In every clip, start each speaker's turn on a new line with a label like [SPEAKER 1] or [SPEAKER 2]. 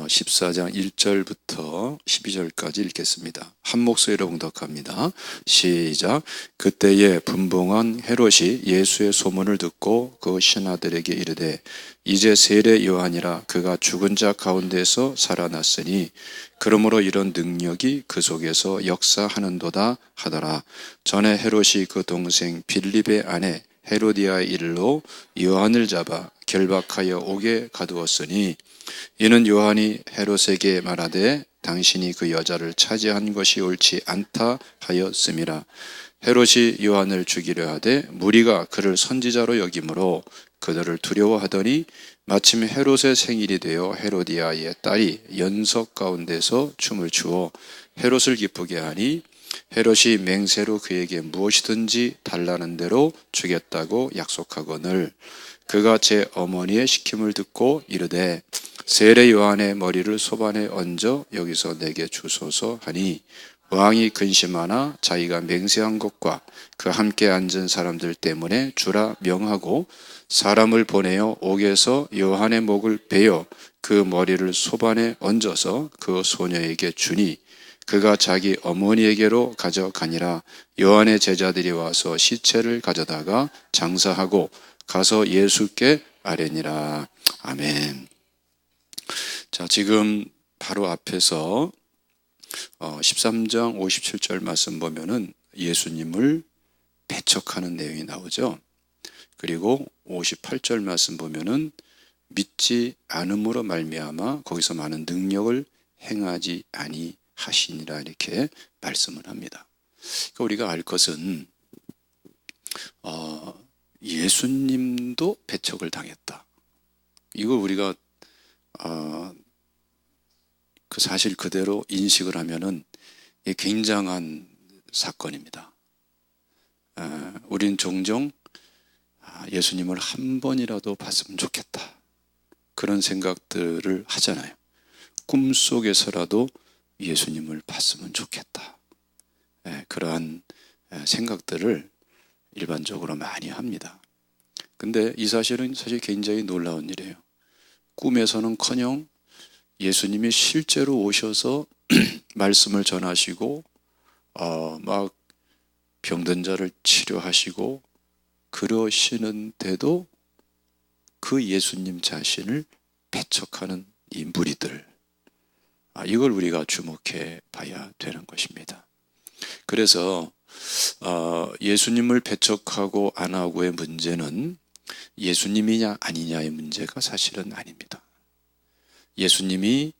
[SPEAKER 1] 14장 1절부터 12절까지 읽겠습니다. 한 목소리로 봉독합니다. 시작. 그때에 분봉한 헤롯이 예수의 소문을 듣고 그 신하들에게 이르되 이제 세례 요한이라 그가 죽은 자 가운데서 살아났으니 그러므로 이런 능력이 그 속에서 역사하는도다 하더라. 전에 헤롯이 그 동생 빌립의 아내 헤로디아의 일로 요한을 잡아 결박하여 옥에 가두었으니 이는 요한이 헤롯에게 말하되 당신이 그 여자를 차지한 것이 옳지 않다 하였음이라. 헤롯이 요한을 죽이려 하되 무리가 그를 선지자로 여김으로 그들을 두려워하더니 마침 헤롯의 생일이 되어 헤로디아의 딸이 연석 가운데서 춤을 추어 헤롯을 기쁘게 하니 헤롯이 맹세로 그에게 무엇이든지 달라는 대로 주겠다고 약속하거늘 그가 제 어머니의 시킴을 듣고 이르되 세례 요한의 머리를 소반에 얹어 여기서 내게 주소서 하니 왕이 근심하나 자기가 맹세한 것과 그 함께 앉은 사람들 때문에 주라 명하고 사람을 보내어 옥에서 요한의 목을 베어 그 머리를 소반에 얹어서 그 소녀에게 주니 그가 자기 어머니에게로 가져가니라. 요한의 제자들이 와서 시체를 가져다가 장사하고 가서 예수께 아뢰니라. 아멘. 자, 지금 바로 앞에서 13장 57절 말씀 보면은 예수님을 배척하는 내용이 나오죠. 그리고 58절 말씀 보면은 믿지 않음으로 말미암아 거기서 많은 능력을 행하지 아니하시니라 이렇게 말씀을 합니다. 그러니까 우리가 알 것은 예수님도 배척을 당했다. 이거 우리가 그 사실 그대로 인식을 하면은 굉장한 사건입니다. 우리는 종종 예수님을 한 번이라도 봤으면 좋겠다. 그런 생각들을 하잖아요. 꿈속에서라도 예수님을 봤으면 좋겠다. 그러한 생각들을 일반적으로 많이 합니다. 근데 이 사실은 사실 굉장히 놀라운 일이에요. 꿈에서는커녕 예수님이 실제로 오셔서 말씀을 전하시고 막 병든 자를 치료하시고 그러시는데도 그 예수님 자신을 배척하는 이 무리들, 이걸 우리가 주목해 봐야 되는 것입니다. 그래서 예수님을 배척하고 안 하고의 문제는 예수님이냐 아니냐의 문제가 사실은 아닙니다. 예수님이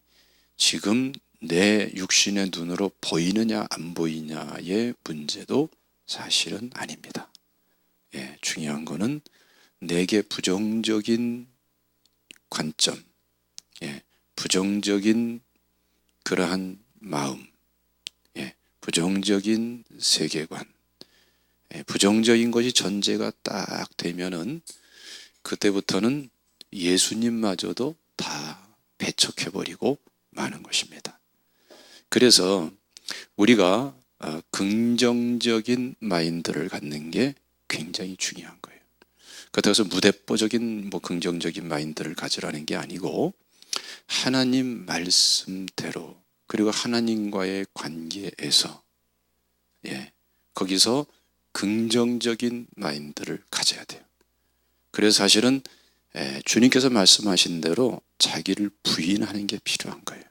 [SPEAKER 1] 지금 내 육신의 눈으로 보이느냐 안 보이냐의 문제도 사실은 아닙니다. 중요한 거는 내게 부정적인 관점, 부정적인 그러한 마음, 부정적인 세계관, 부정적인 것이 전제가 딱 되면은 그때부터는 예수님마저도 다 배척해버리고 마는 것입니다. 그래서 우리가 긍정적인 마인드를 갖는 게 굉장히 중요한 거예요. 그렇다고 해서 무대뽀적인 긍정적인 마인드를 가지라는 게 아니고 하나님 말씀대로 그리고 하나님과의 관계에서 거기서 긍정적인 마인드를 가져야 돼요. 그래서 사실은 주님께서 말씀하신 대로 자기를 부인하는 게 필요한 거예요.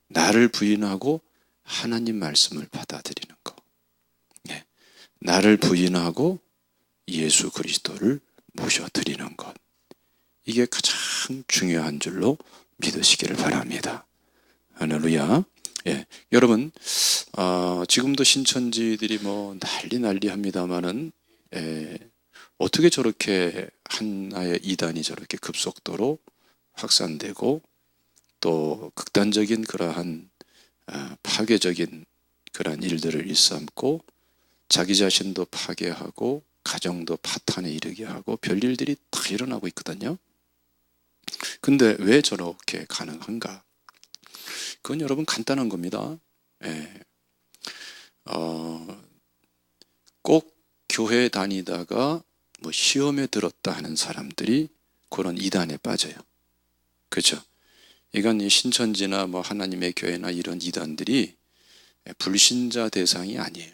[SPEAKER 1] 나를 부인하고 하나님 말씀을 받아들이는 거. 나를 부인하고 예수 그리스도를 모셔드리는 것. 이게 가장 중요한 줄로 믿으시기를 바랍니다. 할렐루야. 여러분, 지금도 신천지들이 난리 합니다만은, 어떻게 저렇게 하나의 이단이 저렇게 급속도로 확산되고 또 극단적인 그러한 파괴적인 그러한 일들을 일삼고 자기 자신도 파괴하고 가정도 파탄에 이르게 하고 별일들이 다 일어나고 있거든요. 근데 왜 저렇게 가능한가? 그건 여러분 간단한 겁니다. 꼭 교회 다니다가 시험에 들었다 하는 사람들이 그런 이단에 빠져요. 그렇죠? 이건 이 신천지나 뭐 하나님의 교회나 이런 이단들이 불신자 대상이 아니에요.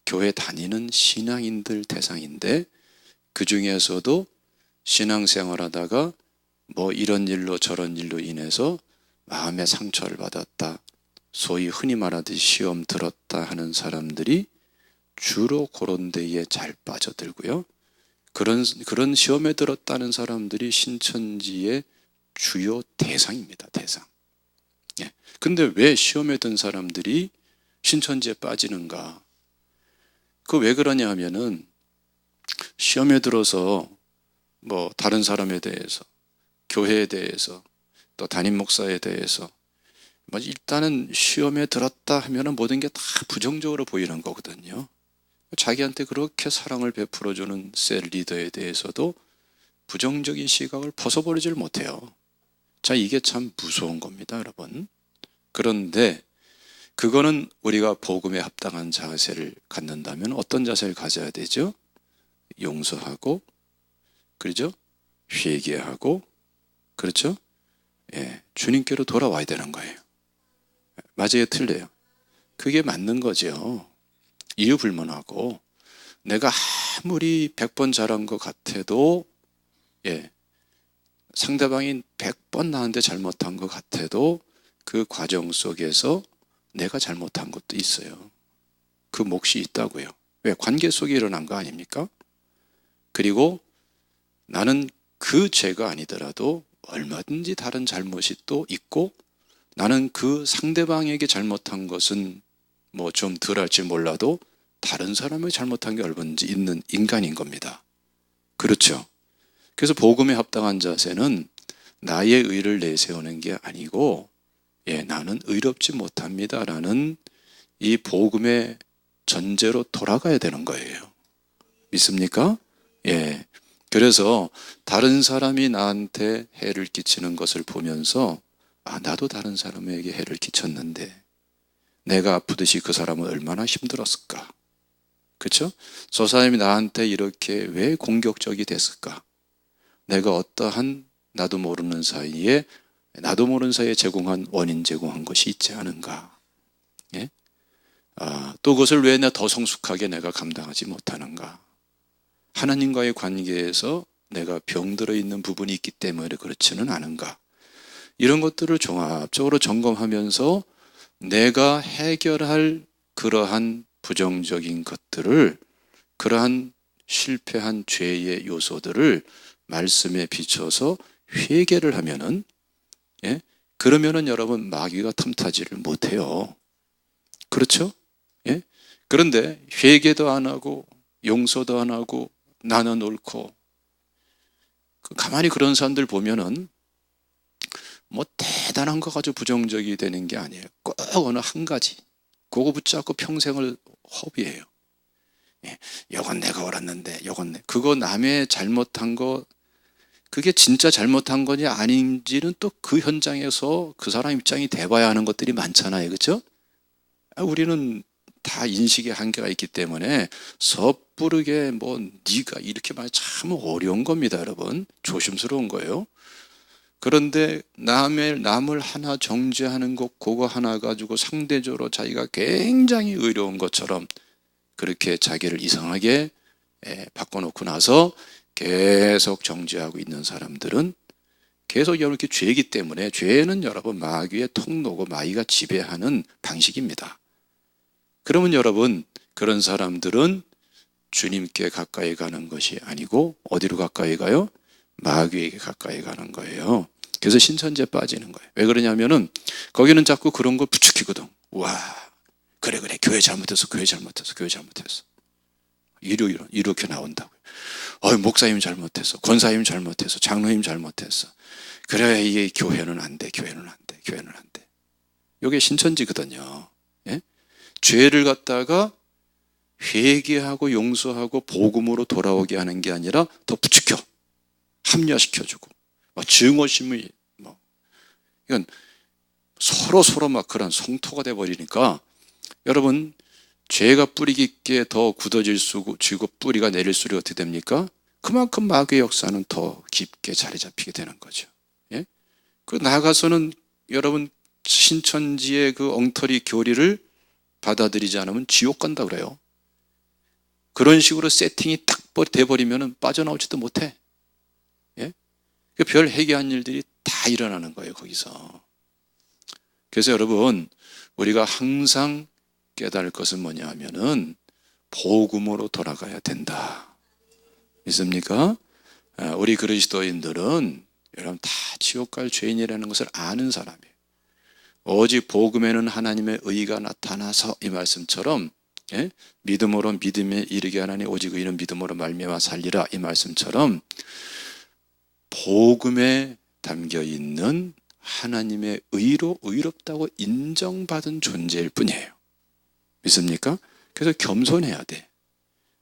[SPEAKER 1] 교회 다니는 신앙인들 대상인데, 그 중에서도 신앙생활하다가 뭐 이런 일로 저런 일로 인해서 마음의 상처를 받았다, 소위 흔히 말하듯이 시험 들었다 하는 사람들이 주로 그런 데에 잘 빠져들고요. 그런 시험에 들었다는 사람들이 신천지의 주요 대상입니다. 대상. 예. 근데 왜 시험에 든 사람들이 신천지에 빠지는가? 그 왜 그러냐 하면은, 시험에 들어서 뭐 다른 사람에 대해서, 교회에 대해서, 또 담임 목사에 대해서 뭐 일단은 시험에 들었다 하면은 모든 게 다 부정적으로 보이는 거거든요. 자기한테 그렇게 사랑을 베풀어주는 셀 리더에 대해서도 부정적인 시각을 벗어버리질 못해요. 자, 이게 참 무서운 겁니다, 여러분. 그런데 그거는 우리가 복음에 합당한 자세를 갖는다면 어떤 자세를 가져야 되죠? 용서하고, 그렇죠? 회개하고, 그렇죠? 예, 주님께로 돌아와야 되는 거예요. 맞아요, 틀려요? 그게 맞는 거죠. 이유 불문하고, 내가 아무리 100번 잘한 것 같아도, 예, 상대방이 100번 나한테 잘못한 것 같아도 그 과정 속에서 내가 잘못한 것도 있어요. 그 몫이 있다고요. 왜? 관계 속에 일어난 거 아닙니까? 그리고 나는 그 죄가 아니더라도 얼마든지 다른 잘못이 또 있고, 나는 그 상대방에게 잘못한 것은 뭐 좀 덜할지 몰라도 다른 사람에게 잘못한 게 얼마든지 있는 인간인 겁니다. 그렇죠? 그래서 복음에 합당한 자세는 나의 의를 내세우는 게 아니고, 예, 나는 의롭지 못합니다라는 이 복음의 전제로 돌아가야 되는 거예요. 믿습니까? 예. 그래서 다른 사람이 나한테 해를 끼치는 것을 보면서, 아, 나도 다른 사람에게 해를 끼쳤는데 내가 아프듯이 그 사람은 얼마나 힘들었을까? 그렇죠? 저 사람이 나한테 이렇게 왜 공격적이 됐을까? 내가 어떠한 나도 모르는 사이에 제공한 원인 제공한 것이 있지 않은가? 예? 또 그것을 왜 내가 더 성숙하게 내가 감당하지 못하는가? 하나님과의 관계에서 내가 병들어 있는 부분이 있기 때문에 그렇지는 않은가? 이런 것들을 종합적으로 점검하면서 내가 해결할 그러한 부정적인 것들을, 그러한 실패한 죄의 요소들을 말씀에 비춰서 회개를 하면은, 예? 그러면은 여러분 마귀가 틈타지를 못해요. 그렇죠? 예? 그런데 회개도 안 하고 용서도 안 하고 나는 옳고, 가만히 그런 사람들 보면은 뭐 대단한 거 가지고 부정적이 되는 게 아니에요. 꼭 어느 한 가지 그거 붙잡고 평생을 허비해요. 예, 요건 내가 옳았는데 요건 그거 남의 잘못한 거, 그게 진짜 잘못한 거냐 아닌지는 또 그 현장에서 그 사람 입장이 돼봐야 하는 것들이 많잖아요. 그렇죠? 우리는 다 인식의 한계가 있기 때문에 섣부르게 뭐 네가 이렇게 말하면 참 어려운 겁니다. 여러분, 조심스러운 거예요. 그런데 남을 하나 정죄하는 것, 그거 하나 가지고 상대적으로 자기가 굉장히 의로운 것처럼 그렇게 자기를 이상하게 바꿔놓고 나서 계속 정죄하고 있는 사람들은 계속 이렇게 죄이기 때문에, 죄는 여러분 마귀의 통로고 마귀가 지배하는 방식입니다. 그러면 여러분, 그런 사람들은 주님께 가까이 가는 것이 아니고 어디로 가까이 가요? 마귀에게 가까이 가는 거예요. 그래서 신천지에 빠지는 거예요. 왜 그러냐면은 거기는 자꾸 그런 걸 부추기거든. 와, 그래 교회 잘못했어. 이렇게 나온다고요. 목사님 잘못했어. 권사님 잘못했어. 장로님 잘못했어. 그래, 이게 교회는 안 돼. 이게 신천지거든요. 예? 죄를 갖다가 회개하고 용서하고 복음으로 돌아오게 하는 게 아니라 더 부추겨, 합리화시켜주고, 증오심이 이건 서로 막 그런 성토가 돼버리니까, 여러분, 죄가 뿌리 깊게 더 굳어지고 뿌리가 내릴수록 어떻게 됩니까? 그만큼 마귀의 역사는 더 깊게 자리 잡히게 되는 거죠. 예? 그 나가서는 여러분 신천지의 그 엉터리 교리를 받아들이지 않으면 지옥 간다 그래요. 그런 식으로 세팅이 딱 돼버리면 빠져나오지도 못해. 예? 별 회개한 일들이 다 일어나는 거예요, 거기서. 그래서 여러분, 우리가 항상 깨달을 것은 뭐냐 하면은 복음으로 돌아가야 된다. 믿습니까? 우리 그리스도인들은 여러분 다 지옥 갈 죄인이라는 것을 아는 사람이에요. 오직 복음에는 하나님의 의가 나타나서 이 말씀처럼, 예? 믿음으로 믿음에 이르게 하나니 오직 의는 믿음으로 말미암아 살리라 이 말씀처럼 복음에 담겨 있는 하나님의 의로 의롭다고 인정받은 존재일 뿐이에요. 믿습니까? 그래서 겸손해야 돼.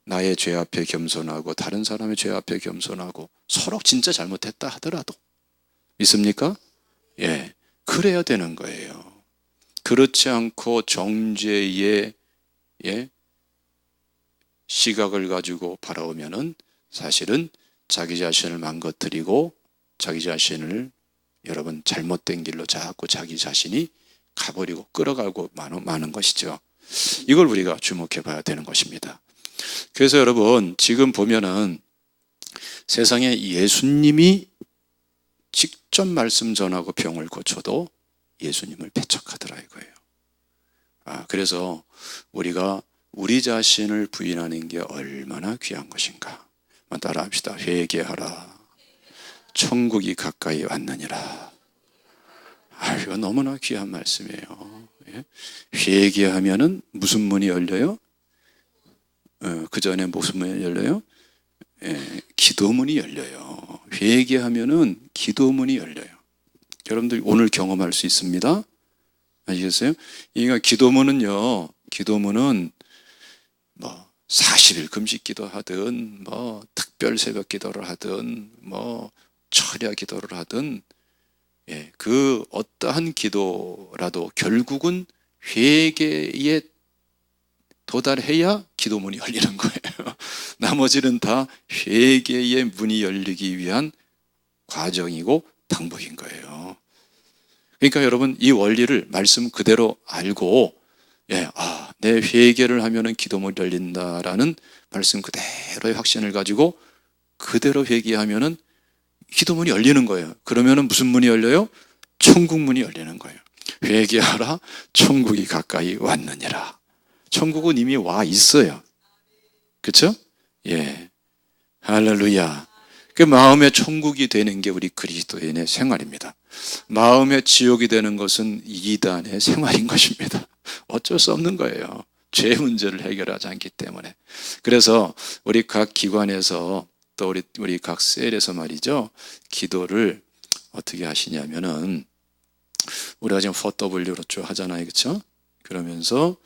[SPEAKER 1] 나의 죄 앞에 겸손하고 다른 사람의 죄 앞에 겸손하고 서로 진짜 잘못했다 하더라도 믿습니까? 예, 그래야 되는 거예요. 그렇지 않고 정죄의 시각을 가지고 바라보면은 사실은 자기 자신을 망가뜨리고 자기 자신을 여러분 잘못된 길로 자꾸 자기 자신이 가버리고 끌어가고 마는 것이죠. 이걸 우리가 주목해 봐야 되는 것입니다. 그래서 여러분 지금 보면은 세상에 예수님이 직접 말씀 전하고 병을 고쳐도 예수님을 배척하더라 이거예요. 그래서 우리가 우리 자신을 부인하는 게 얼마나 귀한 것인가. 따라합시다. 회개하라. 천국이 가까이 왔느니라. 이거 너무나 귀한 말씀이에요. 회개하면은 무슨 문이 열려요? 그 전에 무슨 문이 열려요? 기도문이 열려요. 회개하면은 기도문이 열려요. 여러분들 오늘 경험할 수 있습니다. 아시겠어요? 그러니까 기도문은요, 기도문은 40일 금식 기도하든 특별 새벽 기도를 하든 철야 기도를 하든 그 어떠한 기도라도 결국은 회개에 도달해야 기도문이 열리는 거예요. 나머지는 다 회개의 문이 열리기 위한 과정이고 방법인 거예요. 그러니까 여러분 이 원리를 말씀 그대로 알고 내 회개를 하면은 기도문이 열린다라는 말씀 그대로의 확신을 가지고 그대로 회개하면은 기도문이 열리는 거예요. 그러면은 무슨 문이 열려요? 천국 문이 열리는 거예요. 회개하라 천국이 가까이 왔느니라. 천국은 이미 와 있어요. 그렇죠? 예. 할렐루야. 그 마음의 천국이 되는 게 우리 그리스도인의 생활입니다. 마음의 지옥이 되는 것은 이단의 생활인 것입니다. 어쩔 수 없는 거예요. 죄 문제를 해결하지 않기 때문에. 그래서 우리 각 기관에서 또 우리 각 셀에서 말이죠. 기도를 어떻게 하시냐면은 우리가 지금 4W로 쭉 하잖아요. 그렇죠? 그러면서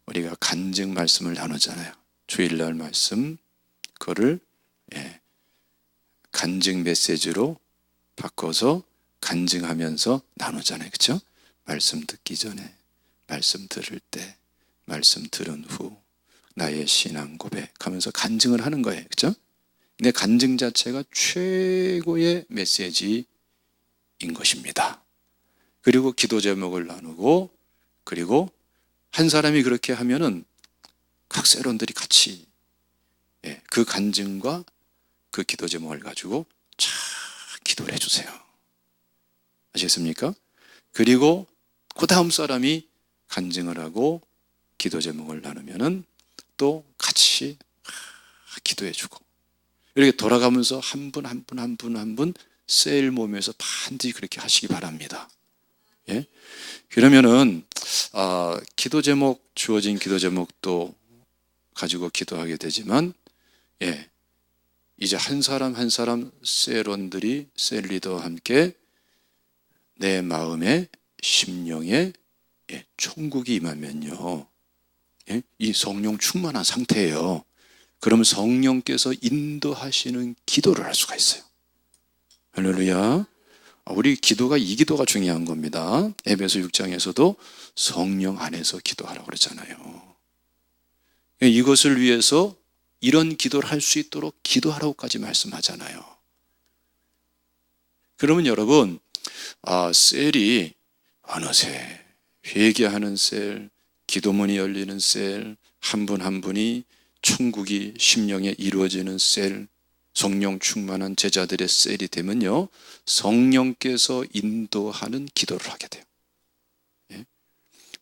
[SPEAKER 1] 우리가 간증 말씀을 나누잖아요. 주일날 말씀 그거를 간증 메시지로 바꿔서 간증하면서 나누잖아요. 그렇죠? 말씀 듣기 전에, 말씀 들을 때, 말씀 들은 후 나의 신앙 고백하면서 간증을 하는 거예요. 그렇죠? 근데 간증 자체가 최고의 메시지인 것입니다. 그리고 기도 제목을 나누고 그리고 한 사람이 그렇게 하면은 각 세론들이 같이 그 간증과 그 기도 제목을 가지고 쫙 기도를 해주세요. 아시겠습니까? 그리고 그 다음 사람이 간증을 하고 기도 제목을 나누면은 또 같이 기도해주고 이렇게 돌아가면서 한 분 한 분 한 분 한 분 셀 모임에서 반드시 그렇게 하시기 바랍니다. 예? 그러면은 기도 제목 주어진 기도 제목도 가지고 기도하게 되지만 이제 한 사람 한 사람 셀원들이 셀 리더와 함께 내 마음에 심령에 천국이 임하면요 이 성령 충만한 상태예요. 그럼 성령께서 인도하시는 기도를 할 수가 있어요. 할렐루야. 우리 기도가 이 기도가 중요한 겁니다. 에베소 6장에서도 성령 안에서 기도하라고 그러잖아요. 이것을 위해서 이런 기도를 할 수 있도록 기도하라고까지 말씀하잖아요. 그러면 여러분 셀이 어느새 회개하는 셀, 기도문이 열리는 셀, 한 분 한 분이 천국이 심령에 이루어지는 셀, 성령 충만한 제자들의 셀이 되면요, 성령께서 인도하는 기도를 하게 돼요.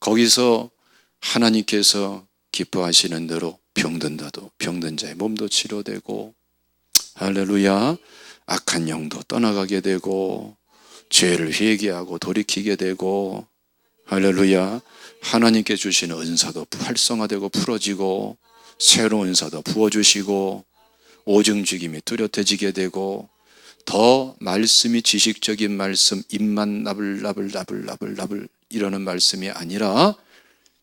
[SPEAKER 1] 거기서 하나님께서 기뻐하시는 대로 병든 자의 몸도 치료되고, 할렐루야, 악한 영도 떠나가게 되고, 죄를 회개하고 돌이키게 되고, 할렐루야, 하나님께 주시는 은사도 활성화되고 풀어지고, 새로운 은사도 부어주시고, 오증죽임이 뚜렷해지게 되고, 더 말씀이 지식적인 말씀, 입만 나불나불 이러는 말씀이 아니라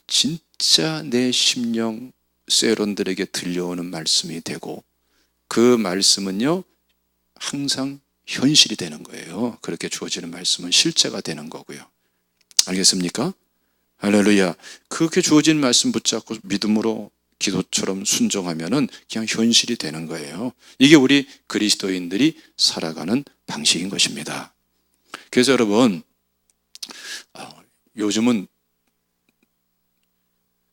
[SPEAKER 1] 진짜 내 심령 셀원들에게 들려오는 말씀이 되고, 그 말씀은요 항상 현실이 되는 거예요. 그렇게 주어지는 말씀은 실제가 되는 거고요. 알겠습니까? 할렐루야. 그렇게 주어진 말씀 붙잡고 믿음으로 기도처럼 순종하면은 그냥 현실이 되는 거예요. 이게 우리 그리스도인들이 살아가는 방식인 것입니다. 그래서 여러분, 요즘은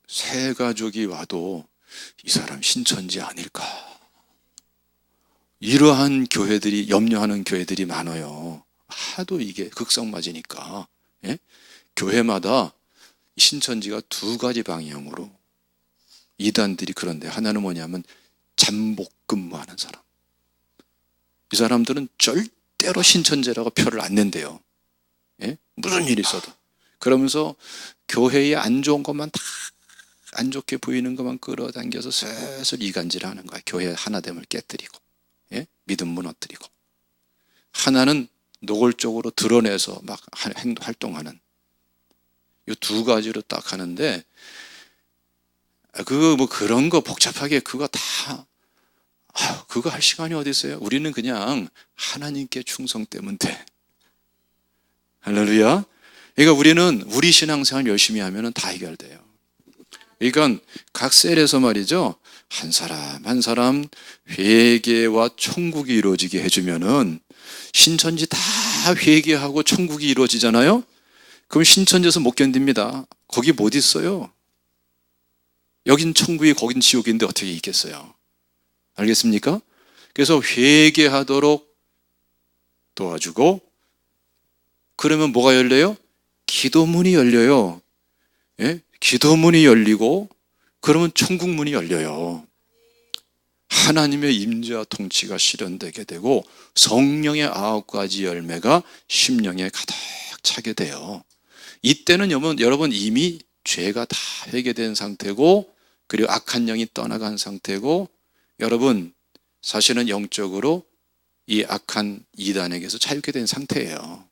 [SPEAKER 1] 새 가족이 와도 이 사람 신천지 아닐까, 이러한 교회들이, 염려하는 교회들이 많아요. 하도 이게 극성맞으니까. 예? 교회마다 신천지가 두 가지 방향으로, 이단들이, 그런데 하나는 뭐냐면 잠복 근무하는 사람. 이 사람들은 절대로 신천지라고 표를 안 낸대요. 예? 무슨 일이 있어도. 그러면서 교회에 안 좋은 것만 다, 안 좋게 보이는 것만 끌어당겨서 슬슬 이간질하는 거야. 교회 하나됨을 깨뜨리고, 예? 믿음 무너뜨리고. 하나는 노골적으로 드러내서 막 활동하는, 이 두 가지로 딱 하는데, 그런 거 복잡하게 그거 다, 그거 할 시간이 어디 있어요? 우리는 그냥 하나님께 충성되면 돼. 할렐루야. 그러니까 우리는 우리 신앙생활 열심히 하면 다 해결돼요. 그러니까 각 셀에서 말이죠, 한 사람 한 사람 회개와 천국이 이루어지게 해주면은, 신천지 다 회개하고 천국이 이루어지잖아요. 그럼 신천지에서 못 견딥니다. 거기 못 있어요. 여긴 천국이 거긴 지옥인데 어떻게 있겠어요? 알겠습니까? 그래서 회개하도록 도와주고, 그러면 뭐가 열려요? 기도문이 열려요. 예? 기도문이 열리고, 그러면 천국문이 열려요. 하나님의 임재와 통치가 실현되게 되고, 성령의 9가지 열매가 심령에 가득 차게 돼요. 이때는 여러분 이미 죄가 다 회개된 상태고, 그리고 악한 영이 떠나간 상태고, 여러분 사실은 영적으로 이 악한 이단에게서 자유케 된 상태예요.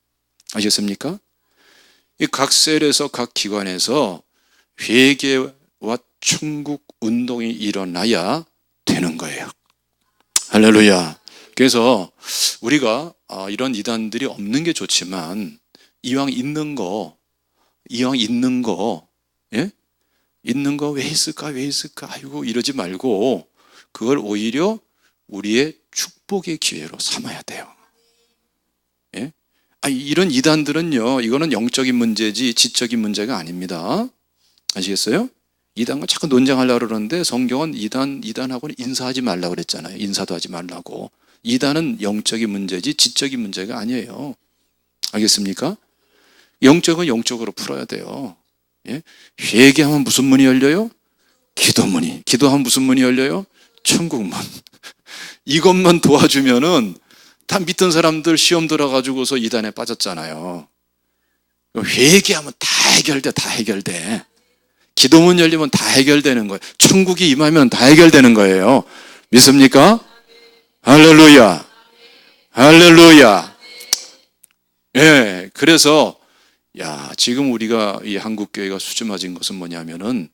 [SPEAKER 1] 아셨습니까? 이 각 셀에서, 각 기관에서 회개와 천국 운동이 일어나야 되는 거예요. 할렐루야. 그래서 우리가 이런 이단들이 없는 게 좋지만, 이왕 있는 거, 예? 있는 거 왜 있을까? 아이고, 이러지 말고, 그걸 오히려 우리의 축복의 기회로 삼아야 돼요. 예? 이런 이단들은요, 이거는 영적인 문제지 지적인 문제가 아닙니다. 아시겠어요? 이단과 자꾸 논쟁하려고 그러는데, 성경은 이단하고는 인사하지 말라고 그랬잖아요. 인사도 하지 말라고. 이단은 영적인 문제지 지적인 문제가 아니에요. 알겠습니까? 영적은 영적으로 풀어야 돼요. 예? 회개하면 무슨 문이 열려요? 기도문이. 기도하면 무슨 문이 열려요? 천국문. 이것만 도와주면은 다 믿던 사람들 시험 들어가지고서 이단에 빠졌잖아요. 회개하면 다 해결돼. 기도문 열리면 다 해결되는 거예요. 천국이 임하면 다 해결되는 거예요. 믿습니까? 할렐루야. 할렐루야. 예, 그래서 지금 우리가 이 한국교회가 수준 맞은 것은 뭐냐면은,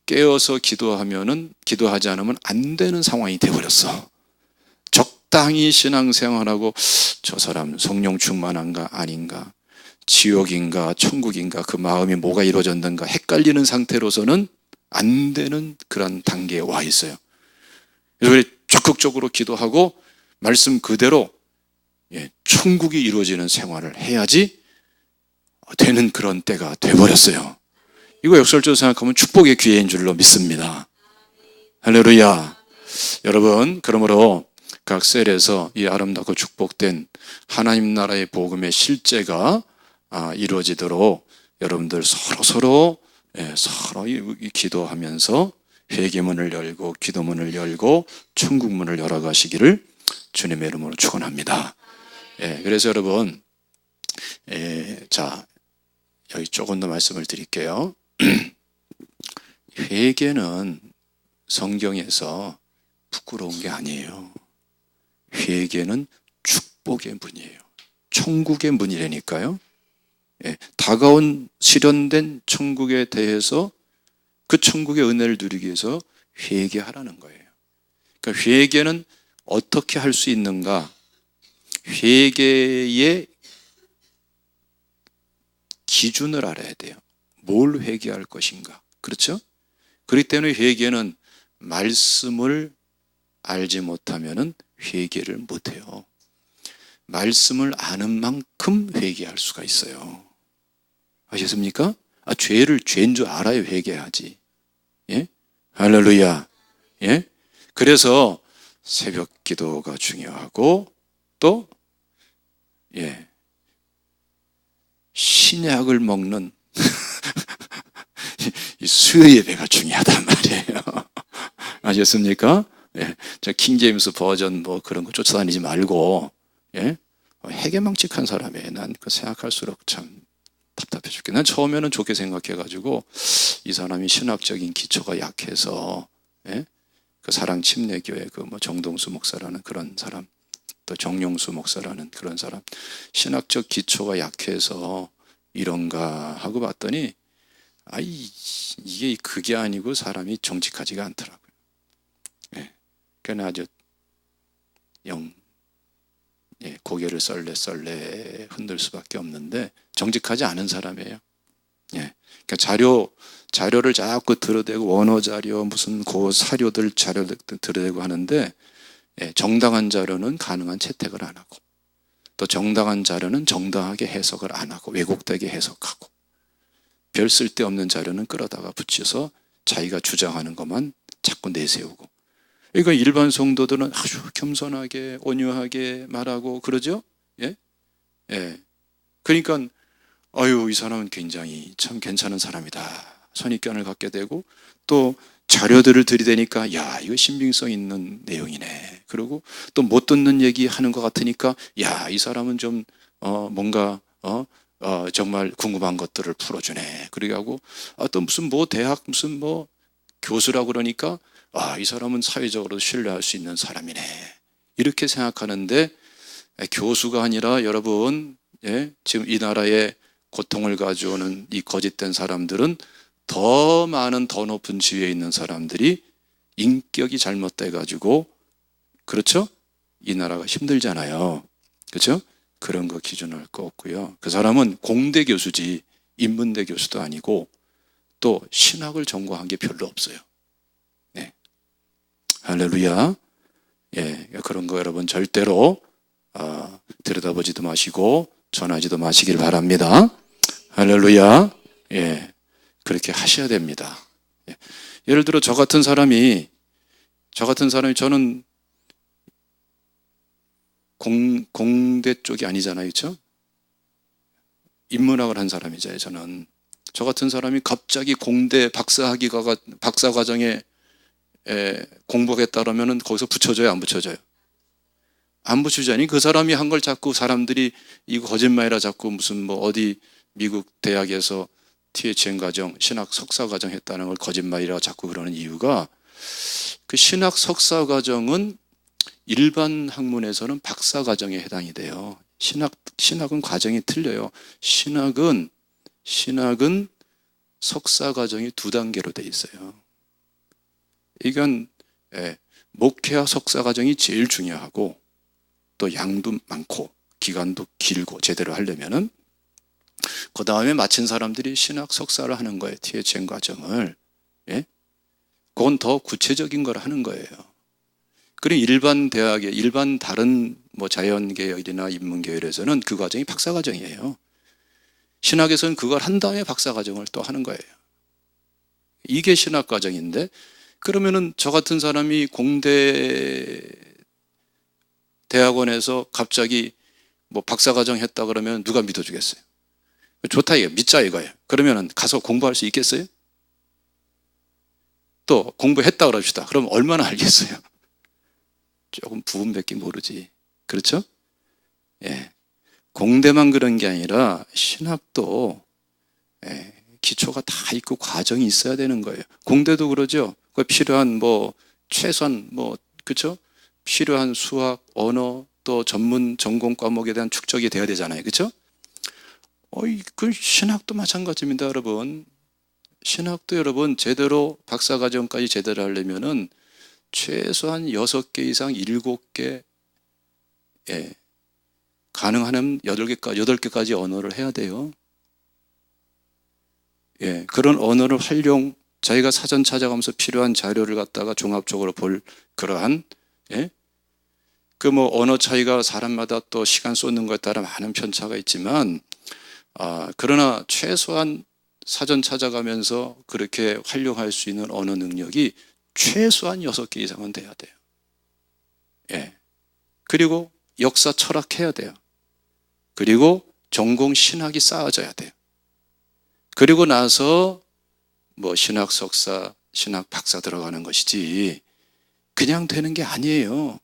[SPEAKER 1] 깨어서 기도하지 않으면 안 되는 상황이 되어버렸어. 적당히 신앙생활하고, 저 사람 성령 충만한가 아닌가, 지옥인가 천국인가, 그 마음이 뭐가 이루어졌는가 헷갈리는 상태로서는 안 되는 그런 단계에 와 있어요. 그래서 우리 적극적으로 기도하고 말씀 그대로 천국이 이루어지는 생활을 해야지 되는 그런 때가 돼버렸어요. 이거 역설적으로 생각하면 축복의 기회인 줄로 믿습니다. 할렐루야. 여러분, 그러므로 각 셀에서 이 아름답고 축복된 하나님 나라의 복음의 실제가 이루어지도록 여러분들 서로 기도하면서 회개문을 열고 기도문을 열고 천국문을 열어가시기를 주님의 이름으로 축원합니다. 그래서 여러분, 자, 여기 조금 더 말씀을 드릴게요. 회개는 성경에서 부끄러운 게 아니에요. 회개는 축복의 문이에요. 천국의 문이라니까요. 다가온 실현된 천국에 대해서 그 천국의 은혜를 누리기 위해서 회개하라는 거예요. 그러니까 회개는 어떻게 할 수 있는가? 회개의 기준을 알아야 돼요. 뭘 회개할 것인가? 그렇죠? 그렇기 때문에 회개는 말씀을 알지 못하면 회개를 못해요. 말씀을 아는 만큼 회개할 수가 있어요. 아셨습니까? 죄인 줄 알아야 회개하지. 예? 할렐루야. 예? 그래서 새벽 기도가 중요하고 또 신약을 먹는 이 수요 예배가 중요하단 말이에요. 아셨습니까? 저 킹제임스 버전 그런 거 쫓아다니지 말고 해괴망측한 사람이에요. 난 그 생각할수록 참 답답해 죽겠네. 난 처음에는 좋게 생각해가지고 이 사람이 신학적인 기초가 약해서 그 사랑침례교회 정동수 목사라는 그런 사람, 또 정용수 목사라는 그런 사람, 신학적 기초가 약해서 이런가 하고 봤더니 이게 그게 아니고 사람이 정직하지가 않더라고요. 그러니까 아주 고개를 썰레 흔들 수밖에 없는데 정직하지 않은 사람이에요. 그러니까 자료를 자꾸 들여대고 원어 자료 무슨 사료들 자료들 들여대고 하는데 정당한 자료는 가능한 채택을 안 하고 또 정당한 자료는 정당하게 해석을 안 하고 왜곡되게 해석하고 별 쓸데없는 자료는 끌어다가 붙여서 자기가 주장하는 것만 자꾸 내세우고 그러니까 일반 성도들은 아주 겸손하게 온유하게 말하고 그러죠. 그러니까 이 사람은 굉장히 참 괜찮은 사람이다 선입견을 갖게 되고 또 자료들을 들이대니까 이거 신빙성 있는 내용이네. 그리고 또 못 듣는 얘기 하는 것 같으니까 이 사람은 좀 뭔가 정말 궁금한 것들을 풀어주네. 그러고 또 무슨 대학 무슨 교수라고 그러니까 이 사람은 사회적으로 신뢰할 수 있는 사람이네. 이렇게 생각하는데 교수가 아니라 여러분 지금 이 나라에 고통을 가져오는 이 거짓된 사람들은 더 많은 더 높은 지위에 있는 사람들이 인격이 잘못돼 가지고 그렇죠? 이 나라가 힘들잖아요. 그렇죠? 그런 거 기준을 할 거 없고요. 그 사람은 공대 교수지 인문대 교수도 아니고 또 신학을 전공한 게 별로 없어요. 할렐루야. 그런 거 여러분 절대로 들여다보지도 마시고 전하지도 마시길 바랍니다. 할렐루야. 그렇게 하셔야 됩니다. 예를 들어 저 같은 사람이 저는 공대 쪽이 아니잖아요. 그렇죠? 인문학을 한 사람이잖아요. 저는 저 같은 사람이 갑자기 공대 박사 과정에 공부하겠다라면 거기서 붙여줘요, 안 붙여줘요? 안 붙여주자니 그 사람이 한 걸 자꾸 사람들이 이거 거짓말이라 자꾸 무슨 어디 미국 대학에서 THN 과정, 신학 석사 과정 했다는 걸 거짓말이라고 자꾸 그러는 이유가 그 신학 석사 과정은 일반 학문에서는 박사 과정에 해당이 돼요. 신학은 과정이 틀려요. 신학은 석사 과정이 2단계로 돼 있어요. 이건 목회와 석사 과정이 제일 중요하고 또 양도 많고 기간도 길고 제대로 하려면은 그 다음에 마친 사람들이 신학 석사를 하는 거예요. THN 과정을. 그건 더 구체적인 걸 하는 거예요. 그리고 일반 대학에 일반 다른 자연계열이나 인문계열에서는 그 과정이 박사 과정이에요. 신학에서는 그걸 한 다음에 박사과정을 또 하는 거예요. 이게 신학과정인데, 그러면은 저 같은 사람이 공대 대학원에서 갑자기 뭐 박사과정 했다 그러면 누가 믿어주겠어요? 좋다 이거 믿자 이거예요. 그러면은 가서 공부할 수 있겠어요? 또 공부했다 그럽시다. 그럼 얼마나 알겠어요? 조금 부분밖에 모르지. 그렇죠? 예. 공대만 그런 게 아니라 신학도 기초가 다 있고 과정이 있어야 되는 거예요. 공대도 그러죠. 그 필요한 뭐 최소한 뭐 그렇죠? 필요한 수학, 언어 또 전문 전공 과목에 대한 축적이 돼야 되잖아요. 그렇죠? 그 신학도 마찬가지입니다, 여러분. 신학도 여러분 제대로 박사과정까지 제대로 하려면은 최소한 6개 이상 7개, 가능하면 8개까지 언어를 해야 돼요. 그런 언어를 자기가 사전 찾아가면서 필요한 자료를 갖다가 종합적으로 볼 그러한, 그 뭐 언어 차이가 사람마다 또 시간 쏟는 것에 따라 많은 편차가 있지만, 그러나 최소한 사전 찾아가면서 그렇게 활용할 수 있는 언어 능력이 최소한 6개 이상은 돼야 돼요. 그리고 역사 철학해야 돼요. 그리고 전공 신학이 쌓아져야 돼요. 그리고 나서 뭐 신학 석사, 신학 박사 들어가는 것이지 그냥 되는 게 아니에요.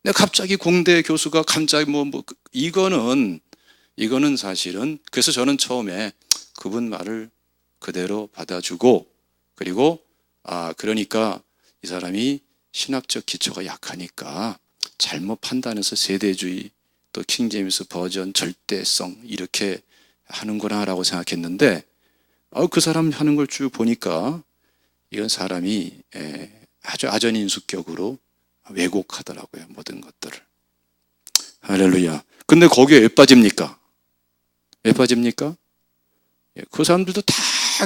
[SPEAKER 1] 근데 갑자기 공대 교수가 갑자기 이거는 사실은, 그래서 저는 처음에 그분 말을 그대로 받아주고, 그리고 그러니까 이 사람이 신학적 기초가 약하니까 잘못 판단해서 세대주의 또 킹제임스 버전 절대성 이렇게 하는구나 라고 생각했는데, 그 사람 하는 걸 쭉 보니까 이건 사람이 아주 아전인수격으로 왜곡하더라고요, 모든 것들을. 할렐루야. 근데 거기에 왜 빠집니까? 왜 빠집니까? 그 사람들도 다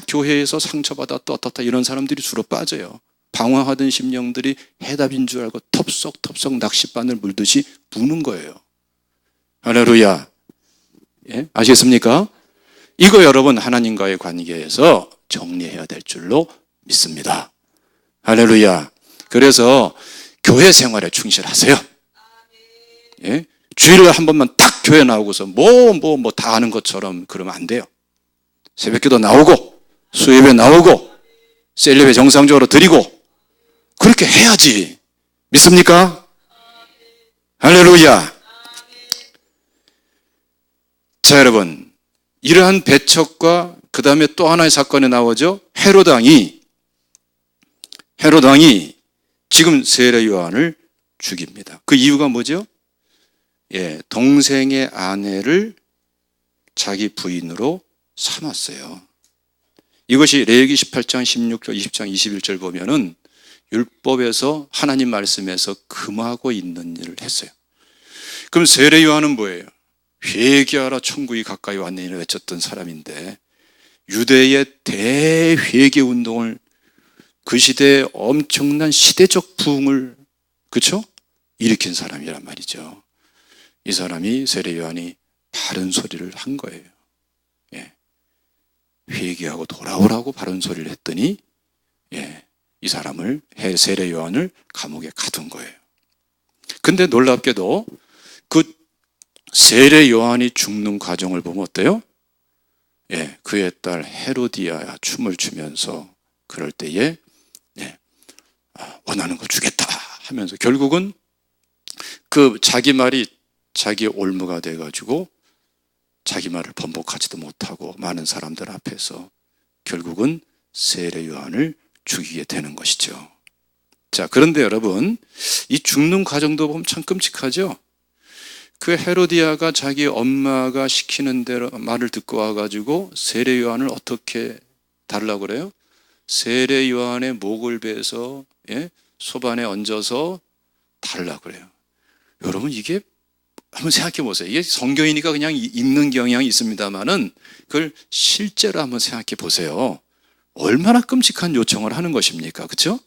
[SPEAKER 1] 교회에서 상처받아 떳떳다 이런 사람들이 주로 빠져요. 방황하던 심령들이 해답인 줄 알고 텁썩텁썩 낚싯바늘 물듯이 부는 거예요. 할렐루야. 아시겠습니까? 이거 여러분 하나님과의 관계에서 정리해야 될 줄로 믿습니다. 할렐루야. 그래서 교회 생활에 충실하세요. 주일에 한 번만 딱 교회 나오고서 뭐 다 아는 것처럼 그러면 안 돼요. 새벽기도 나오고 수요예배 나오고 셀레배 정상적으로 드리고 그렇게 해야지. 믿습니까? 할렐루야. 자, 여러분, 이러한 배척과 그 다음에 또 하나의 사건이 나오죠. 헤로당이 지금 세례 요한을 죽입니다. 그 이유가 뭐죠? 동생의 아내를 자기 부인으로 삼았어요. 이것이 레위기 18장 16절 20장 21절 보면은 율법에서 하나님 말씀에서 금하고 있는 일을 했어요. 그럼 세례 요한은 뭐예요? 회개하라 천국이 가까이 왔느니라 외쳤던 사람인데, 유대의 대회개 운동을, 그 시대에 엄청난 시대적 부흥을 그렇죠? 일으킨 사람이란 말이죠. 이 사람이 세례 요한이 바른 소리를 한 거예요. 회개하고 돌아오라고 바른 소리를 했더니 이 사람을, 세례 요한을 감옥에 가둔 거예요. 근데 놀랍게도 그 세례 요한이 죽는 과정을 보면 어때요? 그의 딸 헤로디아야 춤을 추면서 그럴 때에 원하는 거 주겠다 하면서 결국은 그 자기 말이 자기 올무가 돼가지고 자기 말을 번복하지도 못하고 많은 사람들 앞에서 결국은 세례 요한을 죽이게 되는 것이죠. 자, 그런데 여러분, 이 죽는 과정도 보면 참 끔찍하죠. 그 헤로디아가 자기 엄마가 시키는 대로 말을 듣고 와가지고 세례 요한을 어떻게 달라고 그래요? 세례 요한의 목을 베서 소반에 얹어서 달라고 그래요. 여러분, 이게 한번 생각해 보세요. 이게 성경이니까 그냥 읽는 경향이 있습니다만은 그걸 실제로 한번 생각해 보세요. 얼마나 끔찍한 요청을 하는 것입니까? 그렇죠?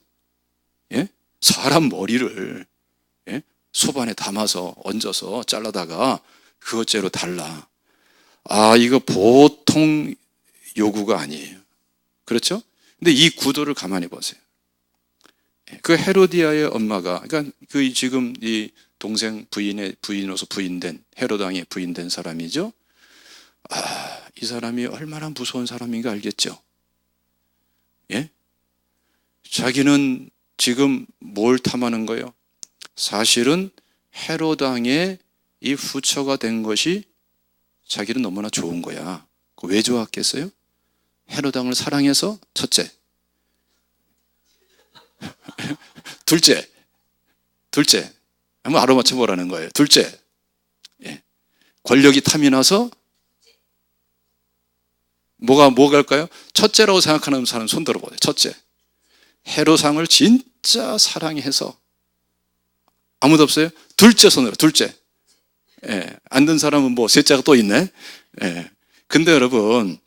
[SPEAKER 1] 사람 머리를 소반에 담아서 얹어서 잘라다가 그것째로 달라. 이거 보통 요구가 아니에요. 그렇죠? 근데 이 구도를 가만히 보세요. 그 헤로디아의 엄마가, 그러니까 그 지금 이 동생 부인의 부인으로서 부인된 헤롯 왕의 부인된 사람이죠. 이 사람이 얼마나 무서운 사람인가 알겠죠? 예? 자기는 지금 뭘 탐하는 거예요? 사실은 헤롯 왕의 이 후처가 된 것이 자기는 너무나 좋은 거야. 왜 좋았겠어요? 헤롯 왕을 사랑해서 첫째, 둘째, 한번 알아맞혀 보라는 거예요. 둘째, 권력이 탐이 나서 뭐갈까요? 첫째라고 생각하는 사람 손 들어보세요. 첫째, 헤롯왕을 진짜 사랑해서. 아무도 없어요? 둘째 손으로, 둘째. 안 든 사람은 셋째가 또 있네. 근데 여러분,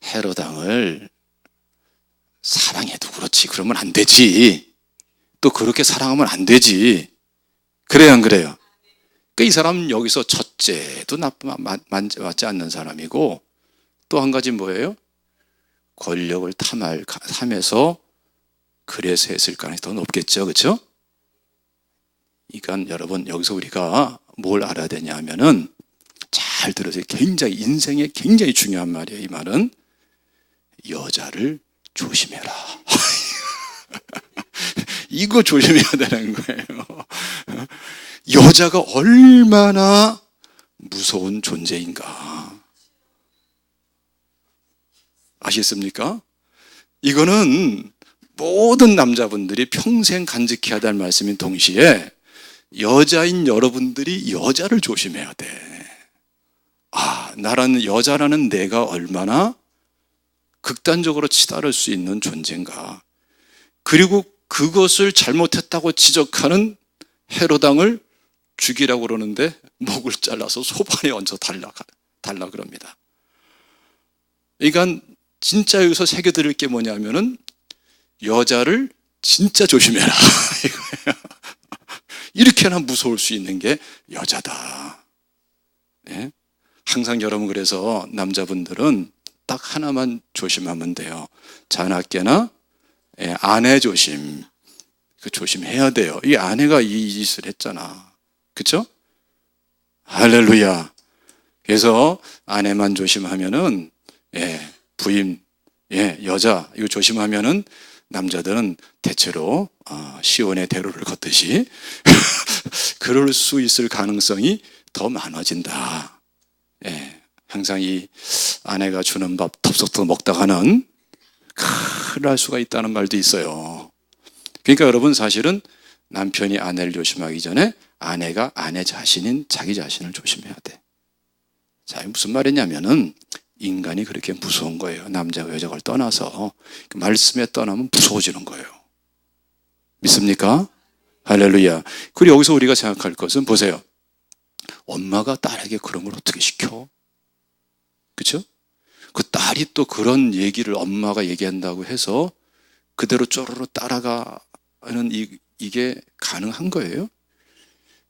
[SPEAKER 1] 헤롯왕을 사랑해도 그렇지, 그러면 안 되지. 또 그렇게 사랑하면 안 되지. 그래요, 안 그래요? 이 사람은 여기서 첫째도 맞지 않는 사람이고, 또 한 가지 뭐예요? 권력을 탐해서 그래서 했을 가능성이 더 높겠죠, 그렇죠? 그러니까 여러분, 여기서 우리가 뭘 알아야 되냐 하면은, 잘 들으세요. 인생에 굉장히 중요한 말이에요. 이 말은 여자를 조심해라. 이거 조심해야 되는 거예요. 여자가 얼마나 무서운 존재인가. 아시겠습니까? 이거는 모든 남자분들이 평생 간직해야 될 말씀인 동시에 여자인 여러분들이 여자를 조심해야 돼. 여자라는 내가 얼마나 극단적으로 치달을 수 있는 존재인가. 그리고 그것을 잘못했다고 지적하는 헤롯왕을 죽이라고 그러는데 목을 잘라서 소반에 얹어 달라 그럽니다. 그러니까 진짜 여기서 새겨드릴 게 뭐냐면은 여자를 진짜 조심해라 이거예요. 이렇게나 무서울 수 있는 게 여자다. 항상 여러분, 그래서 남자분들은 딱 하나만 조심하면 돼요. 자나깨나 아내 조심. 조심해야 돼요. 이 아내가 이 짓을 했잖아. 그렇죠? 할렐루야. 그래서 아내만 조심하면은 부인, 여자 이거 조심하면은 남자들은 대체로 시온의 대로를 걷듯이 그럴 수 있을 가능성이 더 많아진다. 항상 이 아내가 주는 밥 덥석덥석 먹다가는 큰일 날 수가 있다는 말도 있어요. 그러니까 여러분, 사실은 남편이 아내를 조심하기 전에 아내가 아내 자신인 자기 자신을 조심해야 돼. 자, 무슨 말이냐면은 인간이 그렇게 무서운 거예요. 남자가 여자를 떠나서 말씀에 떠나면 무서워지는 거예요. 믿습니까? 할렐루야. 그리고 여기서 우리가 생각할 것은 보세요. 엄마가 딸에게 그런 걸 어떻게 시켜? 그렇죠? 그 딸이 또 그런 얘기를 엄마가 얘기한다고 해서 그대로 쪼르르 따라가는 이게 가능한 거예요?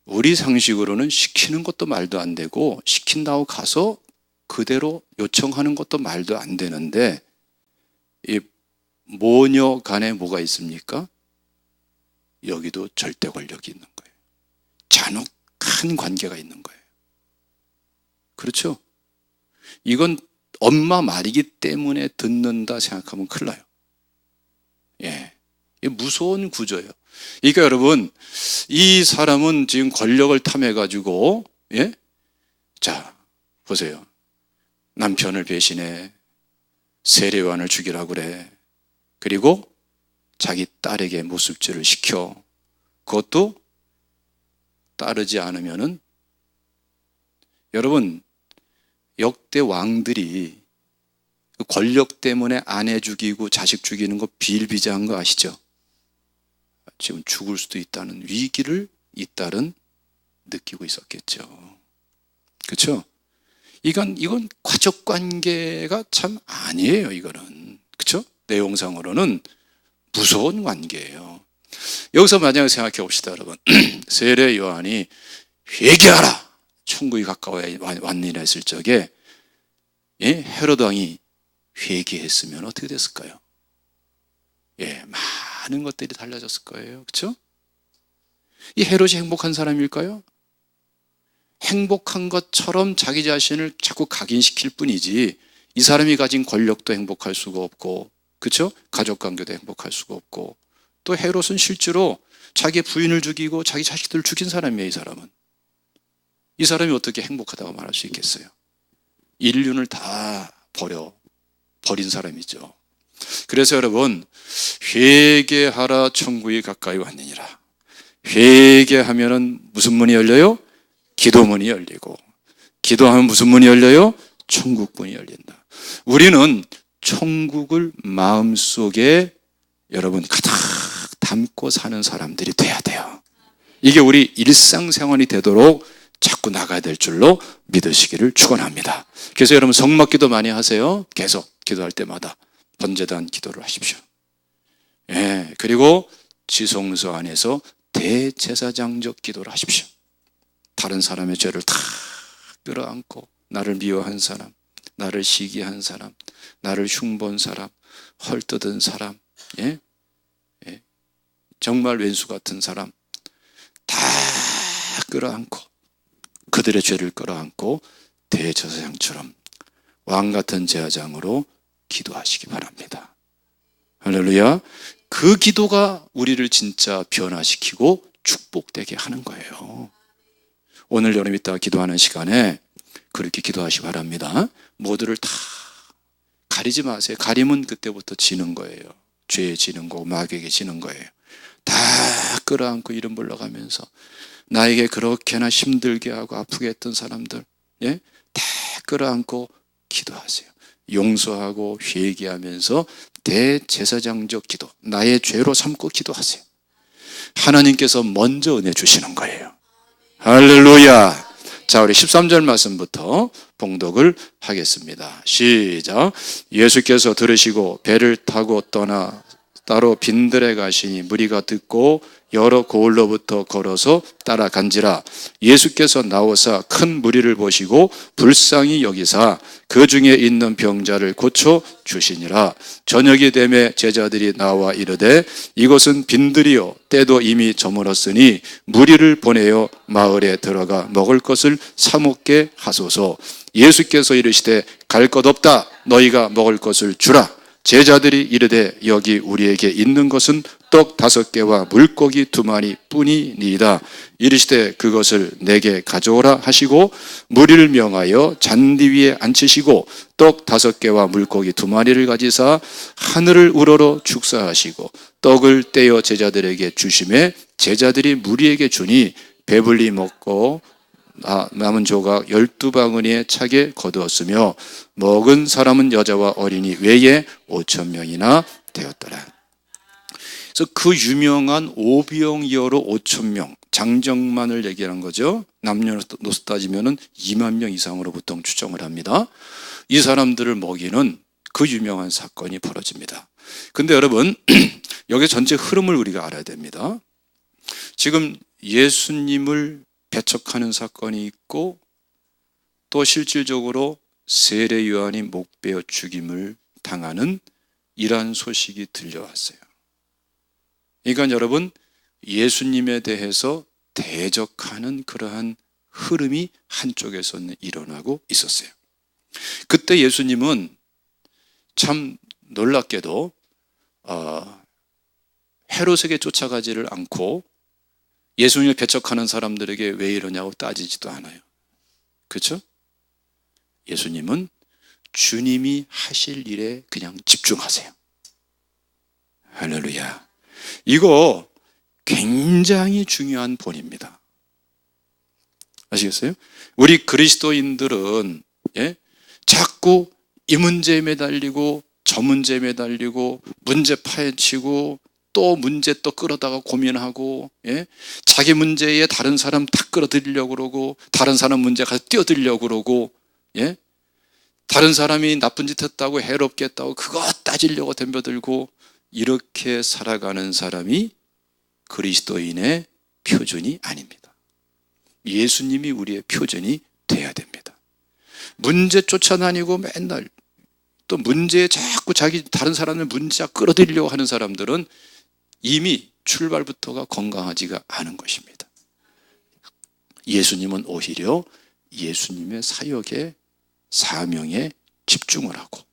[SPEAKER 1] 우리 상식으로는 시키는 것도 말도 안 되고 시킨다고 가서 그대로 요청하는 것도 말도 안 되는데, 이 모녀 간에 뭐가 있습니까? 여기도 절대 권력이 있는 거예요. 잔혹한 관계가 있는 거예요. 그렇죠? 이건 엄마 말이기 때문에 듣는다 생각하면 큰일 나요. 이게 무서운 구조예요. 그러니까 여러분, 이 사람은 지금 권력을 탐해가지고, 자, 보세요. 남편을 배신해, 세례요한을 죽이라고 그래. 그리고 자기 딸에게 모습죄를 시켜. 그것도 따르지 않으면은, 여러분, 역대 왕들이 권력 때문에 아내 죽이고 자식 죽이는 거 비일비재한 거 아시죠? 지금 죽을 수도 있다는 위기를 이 딸은 느끼고 있었겠죠. 그렇죠? 이건 가족 관계가 참 아니에요. 이거는, 그렇죠? 내용상으로는 무서운 관계예요. 여기서 만약에 생각해 봅시다, 여러분. 세례 요한이 회개하라, 천국이 가까워 왔느니라 했을 적에 헤롯 왕이 회개했으면 어떻게 됐을까요? 많은 것들이 달라졌을 거예요. 그렇죠? 이 헤롯이 행복한 사람일까요? 행복한 것처럼 자기 자신을 자꾸 각인시킬 뿐이지 이 사람이 가진 권력도 행복할 수가 없고, 그렇죠? 가족관계도 행복할 수가 없고, 또 헤롯은 실제로 자기 부인을 죽이고 자기 자식들을 죽인 사람이에요. 이 사람이 어떻게 행복하다고 말할 수 있겠어요? 인륜을 다 버린 사람이죠. 그래서 여러분, 회개하라 천국이 가까이 왔느니라. 회개하면은 무슨 문이 열려요? 기도문이 열리고, 기도하면 무슨 문이 열려요? 천국문이 열린다. 우리는 천국을 마음속에 여러분 가득 담고 사는 사람들이 돼야 돼요. 이게 우리 일상생활이 되도록 자꾸 나가야 될 줄로 믿으시기를 축원합니다. 그래서 여러분 성막기도 많이 하세요. 계속 기도할 때마다 번제단 기도를 하십시오. 그리고 지성소 안에서 대제사장적 기도를 하십시오. 다른 사람의 죄를 다 끌어안고, 나를 미워한 사람, 나를 시기한 사람, 나를 흉본 사람, 헐뜯은 사람, 정말 왼수 같은 사람 다 끌어안고, 그들의 죄를 끌어안고 대제사장처럼 왕 같은 제사장으로 기도하시기 바랍니다. 할렐루야. 그 기도가 우리를 진짜 변화시키고 축복되게 하는 거예요. 오늘 여러분 이따 기도하는 시간에 그렇게 기도하시기 바랍니다. 모두를 다 가리지 마세요. 가림은 그때부터 지는 거예요. 죄에 지는 거고 마귀에게 지는 거예요. 다 끌어안고 이름 불러가면서 나에게 그렇게나 힘들게 하고 아프게 했던 사람들, 다 끌어안고 기도하세요. 용서하고 회개하면서 대제사장적 기도, 나의 죄로 삼고 기도하세요. 하나님께서 먼저 은혜 주시는 거예요. 할렐루야. 자, 우리 13절 말씀부터 봉독을 하겠습니다. 시작. 예수께서 들으시고 배를 타고 떠나 따로 빈들에 가시니 무리가 듣고 여러 고을로부터 걸어서 따라간지라. 예수께서 나오사 큰 무리를 보시고 불쌍히 여기사 그 중에 있는 병자를 고쳐 주시니라. 저녁이 되매 제자들이 나와 이르되 이곳은 빈들이요 때도 이미 저물었으니 무리를 보내어 마을에 들어가 먹을 것을 사 먹게 하소서. 예수께서 이르시되 갈 것 없다. 너희가 먹을 것을 주라. 제자들이 이르되 여기 우리에게 있는 것은 떡 5개와 물고기 2마리 뿐이니이다. 이르시되 그것을 내게 가져오라 하시고 무리를 명하여 잔디 위에 앉히시고 떡 5개와 물고기 2마리를 가지사 하늘을 우러러 축사하시고 떡을 떼어 제자들에게 주시매 제자들이 무리에게 주니 배불리 먹고 남은 조각 12바구니에 차게 거두었으며 먹은 사람은 여자와 어린이 외에 5,000명이나 되었더라. 그래서 그 유명한 오병이어로 5,000명, 장정만을 얘기하는 거죠. 남녀노소 따지면 2만 명 이상으로 보통 추정을 합니다. 이 사람들을 먹이는 그 유명한 사건이 벌어집니다. 근데 여러분, 여기 전체 흐름을 우리가 알아야 됩니다. 지금 예수님을 배척하는 사건이 있고 또 실질적으로 세례 요한이 목베어 죽임을 당하는 이러한 소식이 들려왔어요. 그러니까 여러분, 예수님에 대해서 대적하는 그러한 흐름이 한쪽에서는 일어나고 있었어요. 그때 예수님은 참 놀랍게도 헤롯에게 쫓아가지를 않고 예수님을 배척하는 사람들에게 왜 이러냐고 따지지도 않아요. 그렇죠? 예수님은 주님이 하실 일에 그냥 집중하세요. 할렐루야. 이거 굉장히 중요한 본입니다. 아시겠어요? 우리 그리스도인들은 자꾸 이 문제에 매달리고 저 문제에 매달리고 문제 파헤치고 또 문제 또 끌어다가 고민하고 자기 문제에 다른 사람 다 끌어들이려고 그러고 다른 사람 문제 가서 뛰어들려고 그러고 다른 사람이 나쁜 짓 했다고 해롭겠다고 그거 따지려고 덤벼들고 이렇게 살아가는 사람이 그리스도인의 표준이 아닙니다. 예수님이 우리의 표준이 돼야 됩니다. 문제 쫓아다니고 맨날 또 문제에 자꾸 자기 다른 사람을 문제 끌어들이려고 하는 사람들은 이미 출발부터가 건강하지가 않은 것입니다. 예수님은 오히려 예수님의 사역에 사명에 집중을 하고,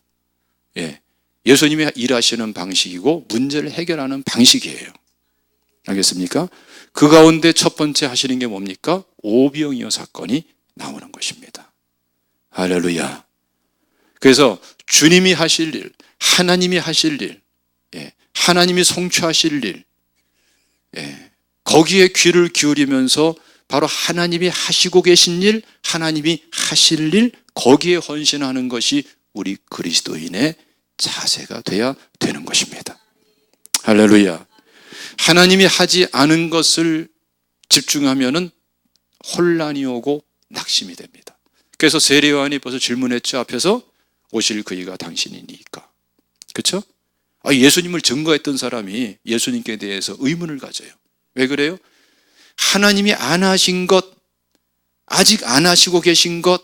[SPEAKER 1] 예수님이 일하시는 방식이고 문제를 해결하는 방식이에요. 알겠습니까? 그 가운데 첫 번째 하시는 게 뭡니까? 오병이어 사건이 나오는 것입니다. 할렐루야. 그래서 주님이 하실 일, 하나님이 하실 일, 하나님이 성취하실 일, 거기에 귀를 기울이면서 바로 하나님이 하시고 계신 일, 하나님이 하실 일, 거기에 헌신하는 것이 우리 그리스도인의 자세가 돼야 되는 것입니다. 할렐루야. 하나님이 하지 않은 것을 집중하면은 혼란이 오고 낙심이 됩니다. 그래서 세례요한이 벌써 질문했죠. 앞에서 오실 그이가 당신이니까. 그렇죠? 예수님을 증거했던 사람이 예수님께 대해서 의문을 가져요. 왜 그래요? 하나님이 안 하신 것, 아직 안 하시고 계신 것,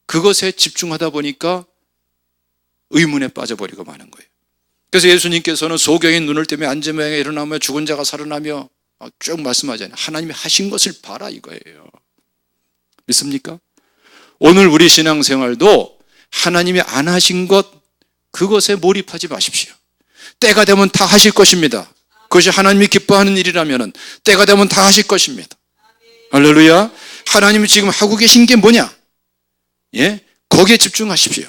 [SPEAKER 1] 그것에 집중하다 보니까 의문에 빠져버리고 마는 거예요. 그래서 예수님께서는 소경이 눈을 뜨며 안전 모양에 일어나며 죽은 자가 살아나며 쭉 말씀하잖아요. 하나님이 하신 것을 봐라 이거예요. 믿습니까? 오늘 우리 신앙생활도 하나님이 안 하신 것, 그것에 몰입하지 마십시오. 때가 되면 다 하실 것입니다. 그것이 하나님이 기뻐하는 일이라면 때가 되면 다 하실 것입니다. 할렐루야. 하나님이 지금 하고 계신 게 뭐냐? 거기에 집중하십시오.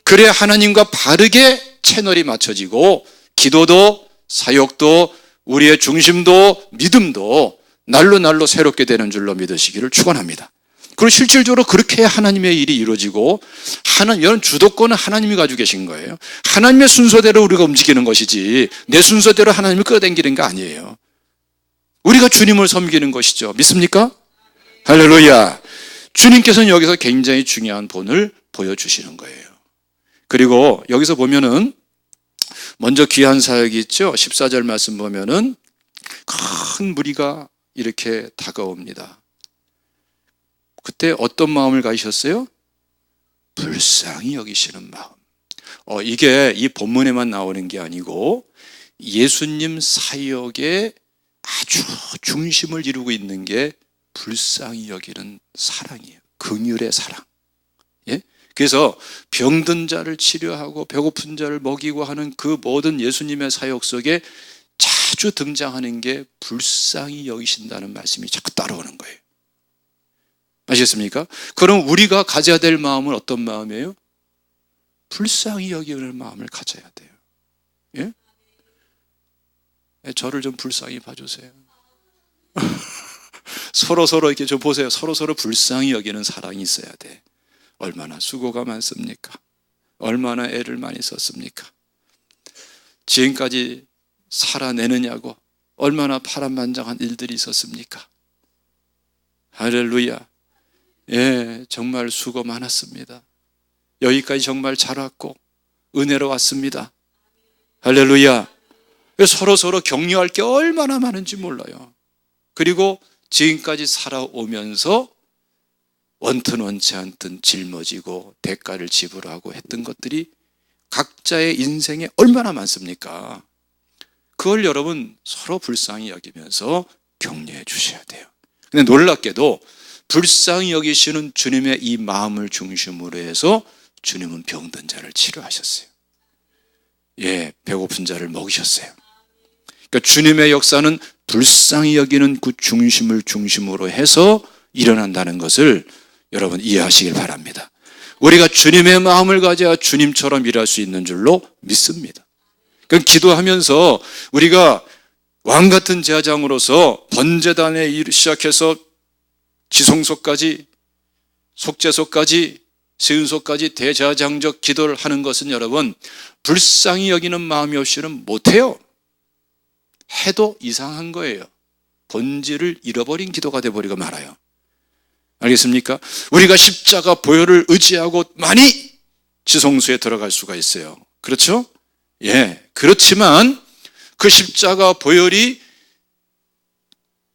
[SPEAKER 1] 그래야 하나님과 바르게 채널이 맞춰지고 기도도 사역도 우리의 중심도 믿음도 날로 새롭게 되는 줄로 믿으시기를 축원합니다. 그리고 실질적으로 그렇게 하나님의 일이 이루어지고, 여러분 주도권은 하나님이 가지고 계신 거예요. 하나님의 순서대로 우리가 움직이는 것이지 내 순서대로 하나님을 끌어당기는 게 아니에요. 우리가 주님을 섬기는 것이죠. 믿습니까? 할렐루야. 주님께서는 여기서 굉장히 중요한 본을 보여주시는 거예요. 그리고 여기서 보면은 먼저 귀한 사역이 있죠. 14절 말씀 보면은 큰 무리가 이렇게 다가옵니다. 그때 어떤 마음을 가지셨어요? 불쌍히 여기시는 마음. 이게 이 본문에만 나오는 게 아니고 예수님 사역의 아주 중심을 이루고 있는 게 불쌍히 여기는 사랑이에요. 긍휼의 사랑. 그래서 병든 자를 치료하고 배고픈 자를 먹이고 하는 그 모든 예수님의 사역 속에 자주 등장하는 게 불쌍히 여기신다는 말씀이 자꾸 따라오는 거예요. 아시겠습니까? 그럼 우리가 가져야 될 마음은 어떤 마음이에요? 불쌍히 여기는 마음을 가져야 돼요. 저를 좀 불쌍히 봐주세요. 서로 이렇게 좀 보세요. 서로 불쌍히 여기는 사랑이 있어야 돼. 얼마나 수고가 많습니까? 얼마나 애를 많이 썼습니까? 지금까지 살아내느냐고 얼마나 파란만장한 일들이 있었습니까? 할렐루야. 정말 수고 많았습니다. 여기까지 정말 잘 왔고 은혜로 왔습니다. 할렐루야. 서로 격려할 게 얼마나 많은지 몰라요. 그리고 지금까지 살아오면서 원튼 원치 않든 짊어지고 대가를 지불하고 했던 것들이 각자의 인생에 얼마나 많습니까? 그걸 여러분 서로 불쌍히 여기면서 격려해 주셔야 돼요. 근데 놀랍게도 불쌍히 여기시는 주님의 이 마음을 중심으로 해서 주님은 병든 자를 치료하셨어요. 배고픈 자를 먹이셨어요. 그러니까 주님의 역사는 불쌍히 여기는 그 중심을 중심으로 해서 일어난다는 것을 여러분 이해하시길 바랍니다. 우리가 주님의 마음을 가져야 주님처럼 일할 수 있는 줄로 믿습니다. 그러니까 기도하면서 우리가 왕같은 제사장으로서 번제단에 시작해서 지성소까지 속죄소까지 세운소까지 대제사장적 기도를 하는 것은 여러분 불쌍히 여기는 마음이 없이는 못해요. 해도 이상한 거예요. 본질을 잃어버린 기도가 돼버리고 말아요. 알겠습니까? 우리가 십자가 보혈을 의지하고 많이 지성소에 들어갈 수가 있어요. 그렇죠? 그렇지만 그 십자가 보혈이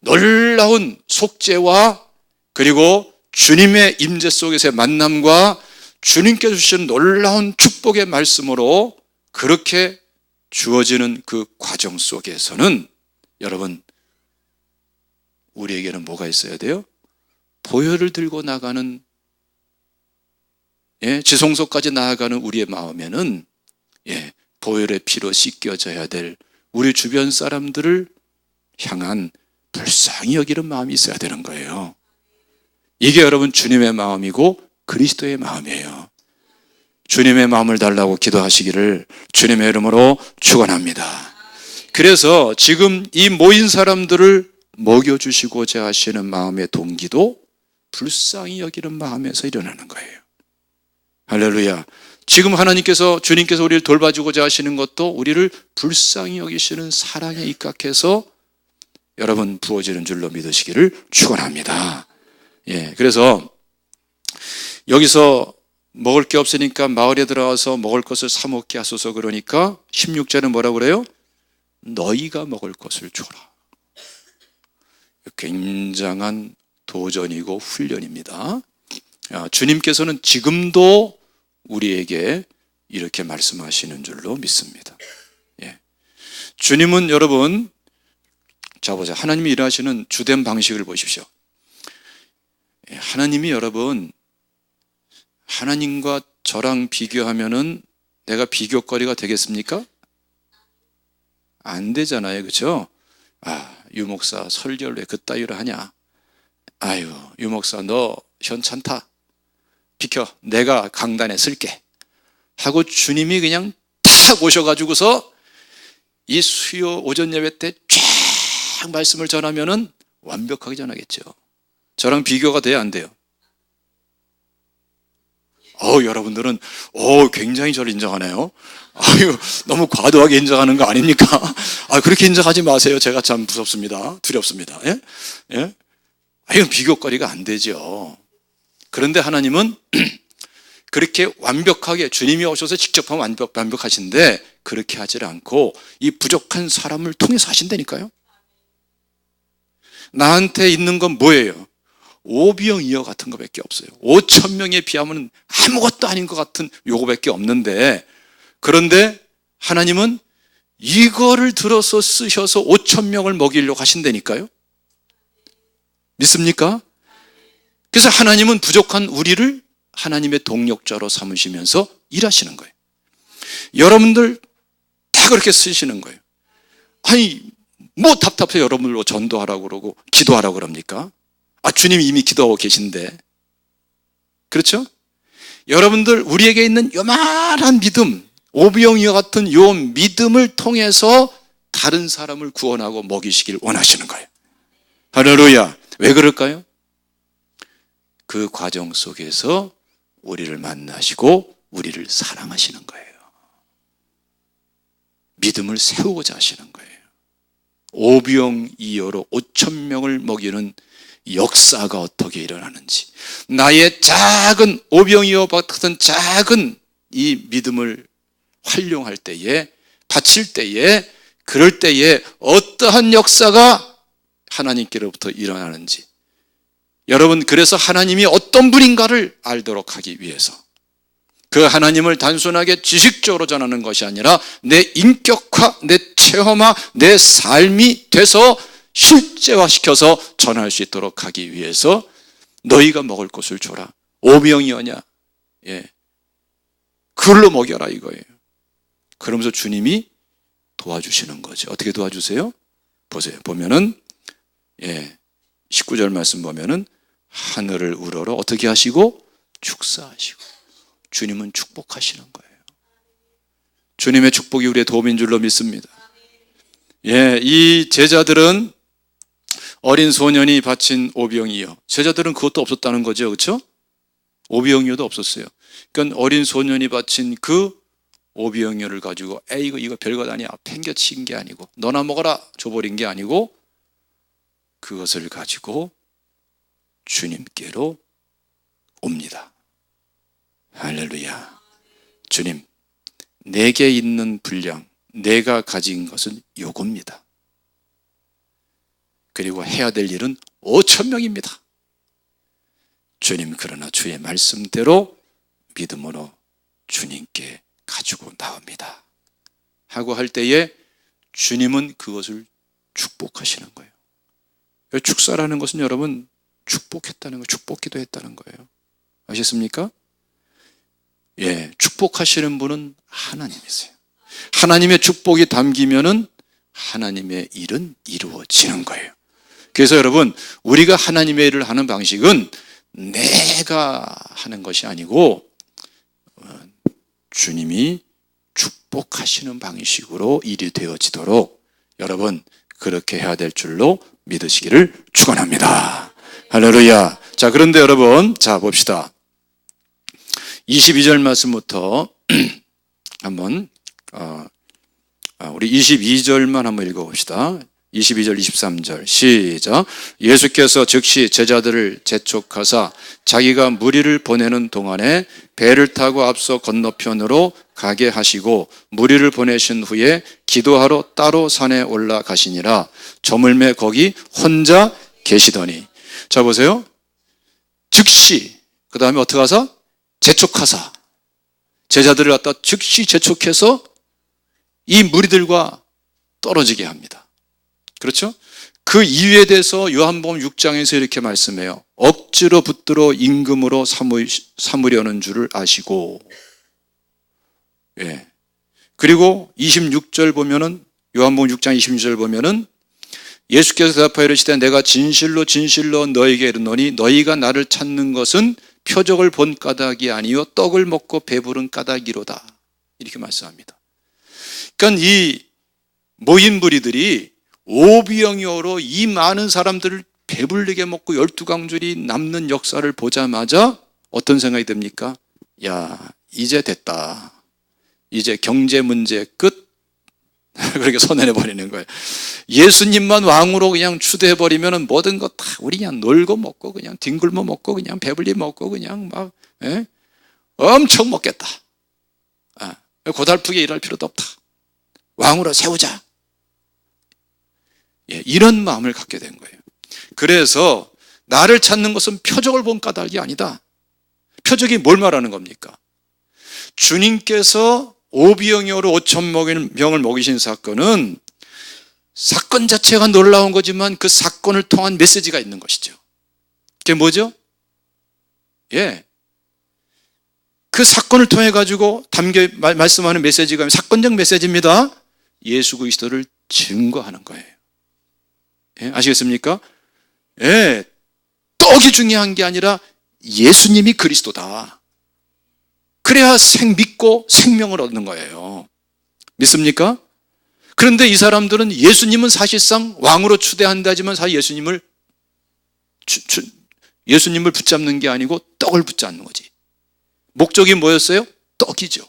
[SPEAKER 1] 놀라운 속죄와 그리고 주님의 임재 속에서의 만남과 주님께서 주신 놀라운 축복의 말씀으로 그렇게 주어지는 그 과정 속에서는 여러분, 우리에게는 뭐가 있어야 돼요? 보혈을 들고 나가는, 지성소까지 나아가는 우리의 마음에는 보혈의 피로 씻겨져야 될 우리 주변 사람들을 향한 불쌍히 여기는 마음이 있어야 되는 거예요. 이게 여러분 주님의 마음이고 그리스도의 마음이에요. 주님의 마음을 달라고 기도하시기를 주님의 이름으로 축원합니다. 그래서 지금 이 모인 사람들을 먹여주시고자 하시는 마음의 동기도 불쌍히 여기는 마음에서 일어나는 거예요. 할렐루야. 지금 주님께서 우리를 돌봐주고자 하시는 것도 우리를 불쌍히 여기시는 사랑에 입각해서 여러분 부어지는 줄로 믿으시기를 축원합니다. 그래서 여기서 먹을 게 없으니까 마을에 들어와서 먹을 것을 사 먹게 하소서, 그러니까 16절은 뭐라고 그래요? 너희가 먹을 것을 줘라. 굉장한 도전이고 훈련입니다. 주님께서는 지금도 우리에게 이렇게 말씀하시는 줄로 믿습니다. 주님은 여러분, 하나님이 일하시는 주된 방식을 보십시오. 하나님이 여러분, 하나님과 저랑 비교하면은 내가 비교거리가 되겠습니까? 안 되잖아요. 그렇죠? 유 목사 설교를 왜 그따위로 하냐? 아유, 유 목사 너 현찮다. 비켜. 내가 강단에 쓸게. 하고 주님이 그냥 탁 오셔가지고서 이 수요 오전 예배 때 쫙 말씀을 전하면은 완벽하게 전하겠죠. 저랑 비교가 돼야 안 돼요? 여러분들은 굉장히 저를 인정하네요. 너무 과도하게 인정하는 거 아닙니까? 그렇게 인정하지 마세요. 제가 참 무섭습니다. 두렵습니다. 이건 비교거리가 안 되죠. 그런데 하나님은 그렇게 완벽하게 주님이 오셔서 직접 하면 완벽하신데 그렇게 하질 않고 이 부족한 사람을 통해서 하신다니까요. 나한테 있는 건 뭐예요? 오비영이어 같은 것밖에 없어요. 5,000명에 비하면 아무것도 아닌 것 같은 요거밖에 없는데, 그런데 하나님은 이거를 들어서 쓰셔서 5,000명을 먹이려고 하신다니까요. 믿습니까? 그래서 하나님은 부족한 우리를 하나님의 동력자로 삼으시면서 일하시는 거예요. 여러분들 다 그렇게 쓰시는 거예요. 뭐 답답해 여러분들로 전도하라고 그러고 기도하라고 그럽니까? 주님이 이미 기도하고 계신데. 그렇죠? 여러분들 우리에게 있는 요만한 믿음, 오병이와 같은 요 믿음을 통해서 다른 사람을 구원하고 먹이시길 원하시는 거예요. 할렐루야. 왜 그럴까요? 그 과정 속에서 우리를 만나시고 우리를 사랑하시는 거예요. 믿음을 세우고자 하시는 거예요. 오병이어로 5,000명을 먹이는 역사가 어떻게 일어나는지, 나의 작은 오병이어 같은 작은 이 믿음을 활용할 때에, 바칠 때에, 그럴 때에 어떠한 역사가 하나님께로부터 일어나는지, 여러분, 그래서 하나님이 어떤 분인가를 알도록 하기 위해서 그 하나님을 단순하게 지식적으로 전하는 것이 아니라 내 인격화, 내 체험화, 내 삶이 돼서 실제화시켜서 전할 수 있도록 하기 위해서 너희가 먹을 것을 줘라. 오병이어냐? 그걸로 먹여라 이거예요. 그러면서 주님이 도와주시는 거죠. 어떻게 도와주세요? 보세요. 보면은 19절 말씀 보면은 하늘을 우러러 어떻게 하시고 축사하시고, 주님은 축복하시는 거예요. 주님의 축복이 우리의 도움인 줄로 믿습니다. 이 제자들은 어린 소년이 바친 오병이어, 제자들은 그것도 없었다는 거죠. 그렇죠? 오병이어도 없었어요. 그러니까 어린 소년이 바친 그 오병이어를 가지고 이거 별것 아니야, 팽겨친 게 아니고 너나 먹어라 줘버린 게 아니고 그것을 가지고 주님께로 옵니다. 할렐루야. 주님, 내게 있는 분량, 내가 가진 것은 요겁니다. 그리고 해야 될 일은 5,000명입니다. 주님, 그러나 주의 말씀대로 믿음으로 주님께 가지고 나옵니다 하고 할 때에 주님은 그것을 축복하시는 거예요. 축사라는 것은 여러분 축복했다는 거예요. 축복기도 했다는 거예요. 아셨습니까? 예, 축복하시는 분은 하나님이세요. 하나님의 축복이 담기면은 하나님의 일은 이루어지는 거예요. 그래서 여러분, 우리가 하나님의 일을 하는 방식은 내가 하는 것이 아니고 주님이 축복하시는 방식으로 일이 되어지도록 여러분 그렇게 해야 될 줄로 믿으시기를 축원합니다. 할렐루야. 자, 그런데 여러분, 자 봅시다. 22절 말씀부터 한번 우리 22절만 한번 읽어봅시다. 22절 23절 시작. 예수께서 즉시 제자들을 재촉하사 자기가 무리를 보내는 동안에 배를 타고 앞서 건너편으로 가게 하시고 무리를 보내신 후에 기도하러 따로 산에 올라가시니라. 저물매 거기 혼자 계시더니. 자 보세요. 즉시, 그 다음에 어떻게 하사? 재촉하사. 제자들을 갖다 즉시 재촉해서 이 무리들과 떨어지게 합니다. 그렇죠? 그 이유에 대해서 요한복음 6장에서 이렇게 말씀해요. 억지로 붙들어 임금으로 삼으려는 줄을 아시고. 예. 그리고 26절 보면은, 요한복음 6장 26절 보면은 예수께서 대답하여 이르시되 내가 진실로 진실로 너희에게 이르노니 너희가 나를 찾는 것은 표적을 본 까닭이 아니요 떡을 먹고 배부른 까닭이로다. 이렇게 말씀합니다. 그러니까 이 모인 무리들이 오비영이어로 이 많은 사람들을 배불리게 먹고 12강줄이 남는 역사를 보자마자 어떤 생각이 듭니까? 야, 이제 됐다. 이제 경제 문제 끝. 그렇게 손해내버리는 거예요. 예수님만 왕으로 그냥 추대해버리면 모든 것 다 우리 그냥 놀고 먹고 그냥 뒹굴며 먹고 그냥 배불리 먹고 그냥 막 엄청 먹겠다. 고달프게 일할 필요도 없다. 왕으로 세우자. 예, 이런 마음을 갖게 된 거예요. 그래서 나를 찾는 것은 표적을 본 까닭이 아니다. 표적이 뭘 말하는 겁니까? 주님께서 오비영이어로 5,000명을 먹이신 사건은 사건 자체가 놀라운 거지만 그 사건을 통한 메시지가 있는 것이죠. 그게 뭐죠? 예, 그 사건을 통해 가지고 말씀하는 메시지가 사건적 메시지입니다. 예수 그리스도를 증거하는 거예요. 예, 아시겠습니까? 예, 떡이 중요한 게 아니라 예수님이 그리스도다. 그래야 믿고 생명을 얻는 거예요. 믿습니까? 그런데 이 사람들은 예수님은 사실상 왕으로 추대한다지만 사실 예수님을 붙잡는 게 아니고 떡을 붙잡는 거지. 목적이 뭐였어요? 떡이죠.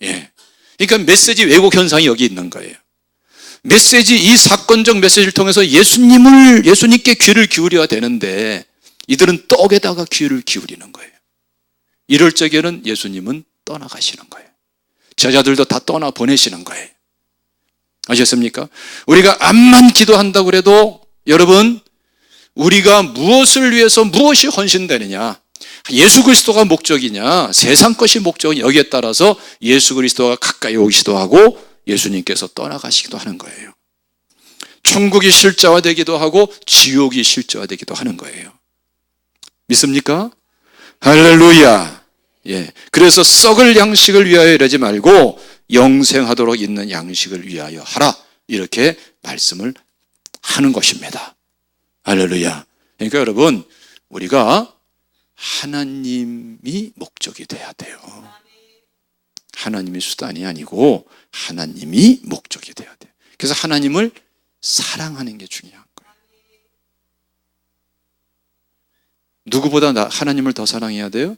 [SPEAKER 1] 예. 그러니까 메시지 왜곡 현상이 여기 있는 거예요. 메시지, 이 사건적 메시지를 통해서 예수님께 귀를 기울여야 되는데 이들은 떡에다가 귀를 기울이는 거예요. 이럴 적에는 예수님은 떠나가시는 거예요. 제자들도 다 떠나보내시는 거예요. 아셨습니까? 우리가 암만 기도한다고 해도 여러분, 우리가 무엇을 위해서 무엇이 헌신되느냐, 예수 그리스도가 목적이냐, 세상 것이 목적이냐, 여기에 따라서 예수 그리스도가 가까이 오기도 하고 예수님께서 떠나가시기도 하는 거예요. 천국이 실제화되기도 하고 지옥이 실제화되기도 하는 거예요. 믿습니까? 할렐루야. 예. 그래서 썩을 양식을 위하여 이러지 말고 영생하도록 있는 양식을 위하여 하라. 이렇게 말씀을 하는 것입니다. 할렐루야. 그러니까 여러분, 우리가 하나님이 목적이 돼야 돼요. 하나님이 수단이 아니고 하나님이 목적이 돼야 돼요. 그래서 하나님을 사랑하는 게 중요한 거예요. 누구보다 하나님을 더 사랑해야 돼요?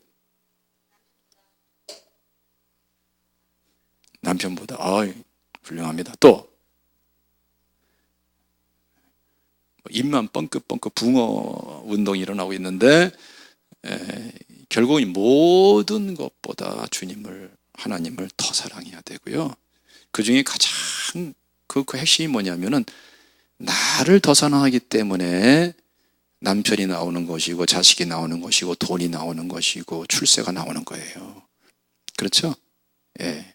[SPEAKER 1] 남편보다. 훌륭합니다. 또 입만 뻥긋뻥긋 붕어 운동이 일어나고 있는데 결국은 모든 것보다 하나님을 더 사랑해야 되고요. 그 중에 가장 그 핵심이 뭐냐면은 나를 더 사랑하기 때문에 남편이 나오는 것이고 자식이 나오는 것이고 돈이 나오는 것이고 출세가 나오는 거예요. 그렇죠? 예.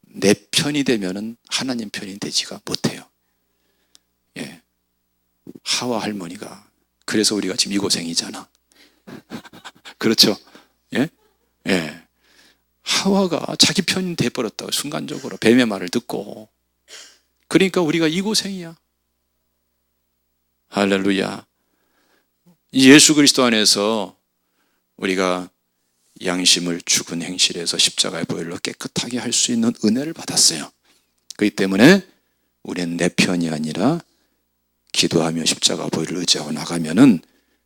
[SPEAKER 1] 내 편이 되면은 하나님 편이 되지가 못해요. 예. 하와 할머니가 그래서 우리가 지금 이 고생이잖아. 그렇죠? 예? 예. 하와가 자기 편이 돼버렸다고 순간적으로 뱀의 말을 듣고. 그러니까 우리가 이 고생이야. 할렐루야. 예수 그리스도 안에서 우리가 양심을 죽은 행실에서 십자가의 보혈로 깨끗하게 할 수 있는 은혜를 받았어요. 그렇기 때문에 우리는 내 편이 아니라 기도하며 십자가 보혈을 의지하고 나가면은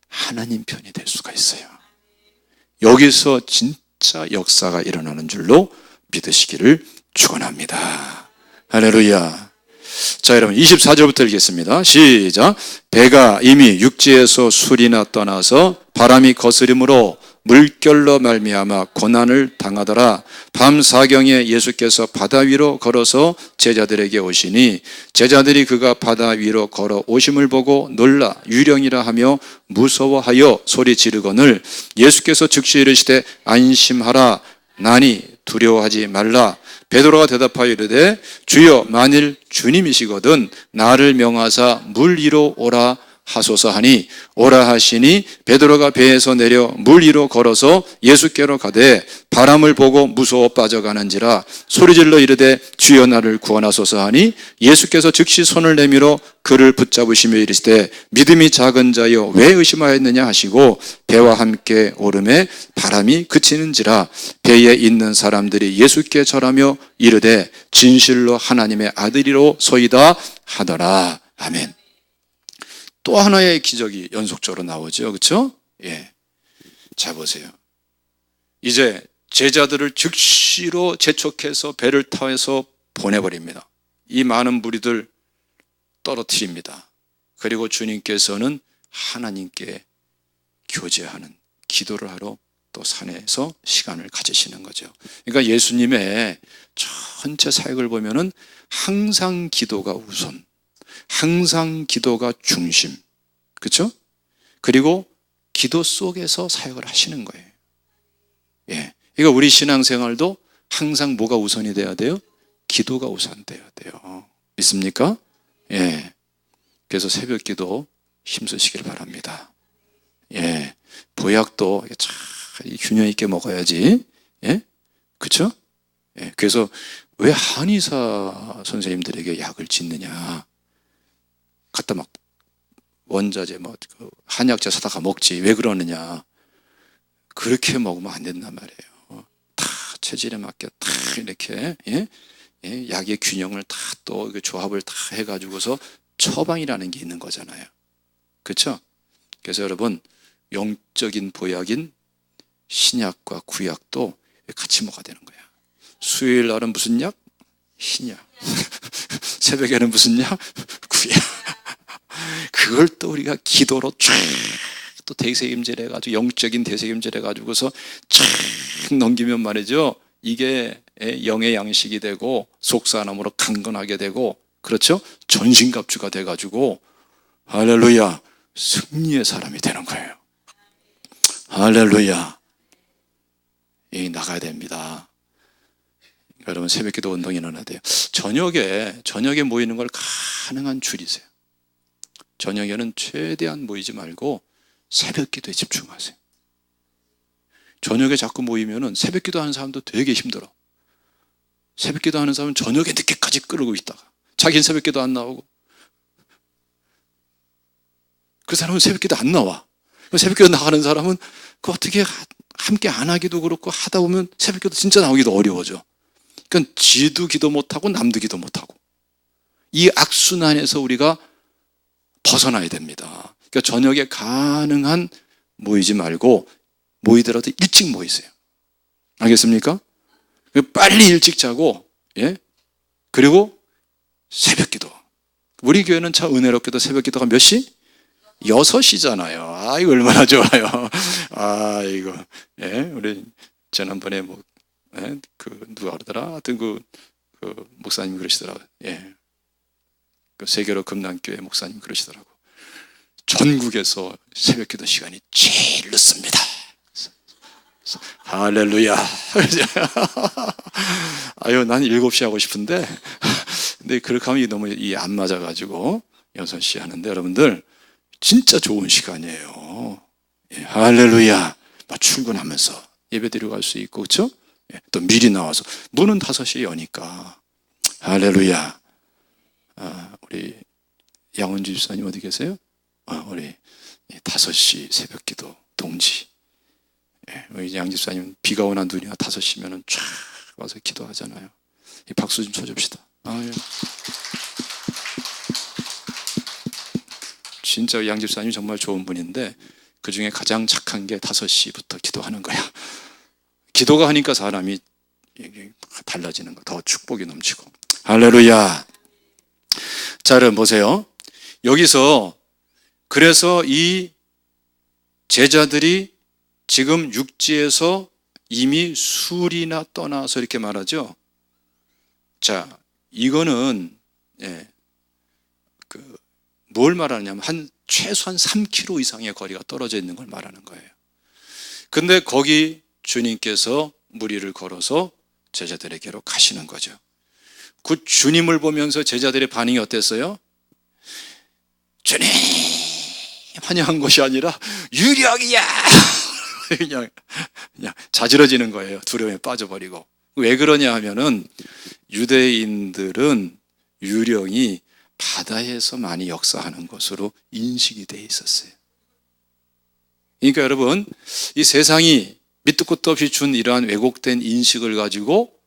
[SPEAKER 1] 하나님 편이 될 수가 있어요. 여기서 진짜 역사가 일어나는 줄로 믿으시기를 축원합니다. 할렐루야. 자, 여러분 24절부터 읽겠습니다. 시작. 배가 이미 육지에서 술이나 떠나서 바람이 거스림으로 물결로 말미암아 고난을 당하더라. 밤 사경에 예수께서 바다 위로 걸어서 제자들에게 오시니 제자들이 그가 바다 위로 걸어 오심을 보고 놀라 유령이라 하며 무서워하여 소리 지르거늘 예수께서 즉시 이르시되 안심하라 나니 두려워하지 말라. 베드로가 대답하여 이르되 주여 만일 주님이시거든 나를 명하사 물 위로 오라 하소서 하니 오라 하시니 베드로가 배에서 내려 물 위로 걸어서 예수께로 가되 바람을 보고 무서워 빠져가는지라 소리질러 이르되 주여 나를 구원하소서 하니 예수께서 즉시 손을 내밀어 그를 붙잡으시며 이르시되 믿음이 작은 자여 왜 의심하였느냐 하시고 배와 함께 오름에 바람이 그치는지라 배에 있는 사람들이 예수께 절하며 이르되 진실로 하나님의 아들이로 소이다 하더라. 아멘. 또 하나의 기적이 연속적으로 나오죠. 그렇죠? 예. 자 보세요. 이제 제자들을 즉시로 재촉해서 배를 타서 보내버립니다. 이 많은 무리들 떨어뜨립니다. 그리고 주님께서는 하나님께 교제하는 기도를 하러 또 산에서 시간을 가지시는 거죠. 그러니까 예수님의 전체 사역을 보면은 항상 기도가 우선, 항상 기도가 중심, 그렇죠? 그리고 기도 속에서 사역을 하시는 거예요. 예, 그러니까 우리 신앙생활도 항상 뭐가 우선이 돼야 돼요? 기도가 우선돼야 돼요. 믿습니까? 예. 그래서 새벽기도 힘쓰시길 바랍니다. 예. 보약도 참 균형 있게 먹어야지. 예, 그렇죠? 예. 그래서 왜 한의사 선생님들에게 약을 짓느냐? 갖다 막 원자재 뭐 한약재 사다가 먹지 왜 그러느냐? 그렇게 먹으면 안 된단 말이에요. 다 체질에 맞게 다 이렇게 예? 예? 약의 균형을 다 또 조합을 다 해가지고서 처방이라는 게 있는 거잖아요. 그렇죠? 그래서 여러분 영적인 보약인 신약과 구약도 같이 먹어야 되는 거야. 수요일 날은 무슨 약? 신약. 새벽에는 무슨 약? 구약. 그걸 또 우리가 기도로 쫙 또 대세임질 해가지고 영적인 대세임질 해가지고서 쫙 넘기면 말이죠. 이게 영의 양식이 되고 속사람으로 강건하게 되고 그렇죠? 전신갑주가 돼가지고 할렐루야 승리의 사람이 되는 거예요. 할렐루야. 이 나가야 됩니다. 여러분 새벽기도 운동이 일어나야 돼요. 저녁에 모이는 걸 가능한 줄이세요. 저녁에는 최대한 모이지 말고 새벽기도에 집중하세요. 저녁에 자꾸 모이면은 새벽기도 하는 사람도 되게 힘들어. 새벽기도 하는 사람은 저녁에 늦게까지 끌고 있다가 자기는 새벽기도 안 나오고 그 사람은 새벽기도 안 나와. 새벽기도 나가는 사람은 그 어떻게 함께 안 하기도 그렇고 하다 보면 새벽기도 진짜 나오기도 어려워져. 그러니까 지도 기도 못하고 남도 기도 못하고 이 악순환에서 우리가 벗어나야 됩니다. 그러니까 저녁에 가능한 모이지 말고 모이더라도 일찍 모이세요. 알겠습니까? 빨리 일찍 자고 예? 그리고 새벽기도. 우리 교회는 참 은혜롭게도 새벽기도가 몇 시? 6시잖아요. 아, 이거 얼마나 좋아요. 아, 이거 예? 우리 지난번에 뭐 예? 누가 그러더라? 하여튼 그 목사님 그러시더라고요. 예. 그 세계로 금난교회 목사님 그러시더라고. 전국에서 새벽기도 시간이 제일 늦습니다. 할렐루야. 아유, 난 7시 하고 싶은데, 근데 그렇게 하면 너무 안 맞아가지고 6시 하는데, 여러분들 진짜 좋은 시간이에요. 예, 할렐루야. 막 출근하면서 예배 드리고 갈 수 있고, 그렇죠? 예, 또 미리 나와서 문은 5시에 여니까. 할렐루야. 우리 양원주 집사님 어디 계세요? 우리 5시 새벽기도 동지. 예, 우리 양 집사님 비가 오나 눈이 와 5시면은 쫙 와서 기도하잖아요. 이 박수 좀 쳐줍시다. 예. 진짜 양 집사님 정말 좋은 분인데 그 중에 가장 착한 게 5시부터 기도하는 거야. 기도가 하니까 사람이 달라지는 거, 더 축복이 넘치고. 할렐루야. 자, 여러분 보세요. 여기서 그래서 이 제자들이 지금 육지에서 이미 술이나 떠나서 이렇게 말하죠. 자, 이거는 뭘 말하냐면 최소한 3km 이상의 거리가 떨어져 있는 걸 말하는 거예요. 근데 거기 주님께서 무리를 걸어서 제자들에게로 가시는 거죠. 그 주님을 보면서 제자들의 반응이 어땠어요? 주님 환영한 것이 아니라 유령이야. 그냥 자지러지는 거예요. 두려움에 빠져버리고. 왜 그러냐 하면은 유대인들은 유령이 바다에서 많이 역사하는 것으로 인식이 돼 있었어요. 그러니까 여러분, 이 세상이 밑도 끝도 없이 준 이러한 왜곡된 인식을 가지고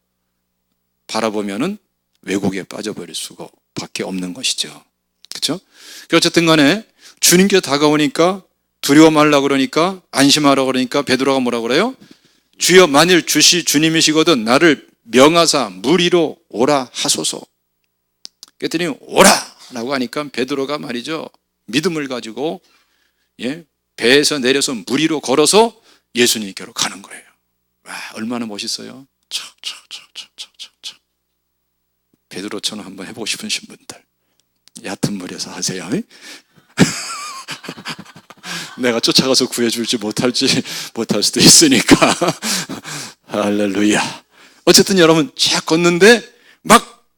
[SPEAKER 1] 바라보면은 왜곡에 빠져버릴 수가 밖에 없는 것이죠. 그렇죠? 어쨌든 간에 주님께 다가오니까 두려워 말라 그러니까, 안심하라 그러니까 베드로가 뭐라 그래요? 주여, 만일 주님이시거든 나를 명하사 물 위로 오라 하소서. 그랬더니 오라 라고 하니까 베드로가 말이죠, 믿음을 가지고 배에서 내려서 물 위로 걸어서 예수님께로 가는 거예요. 와, 얼마나 멋있어요. 베드로처럼 한번 해보고 싶으신 분들 얕은 물에서 하세요. 내가 쫓아가서 구해줄지 못할 수도 있으니까. 할렐루야. 어쨌든 여러분 쫙 걷는데 막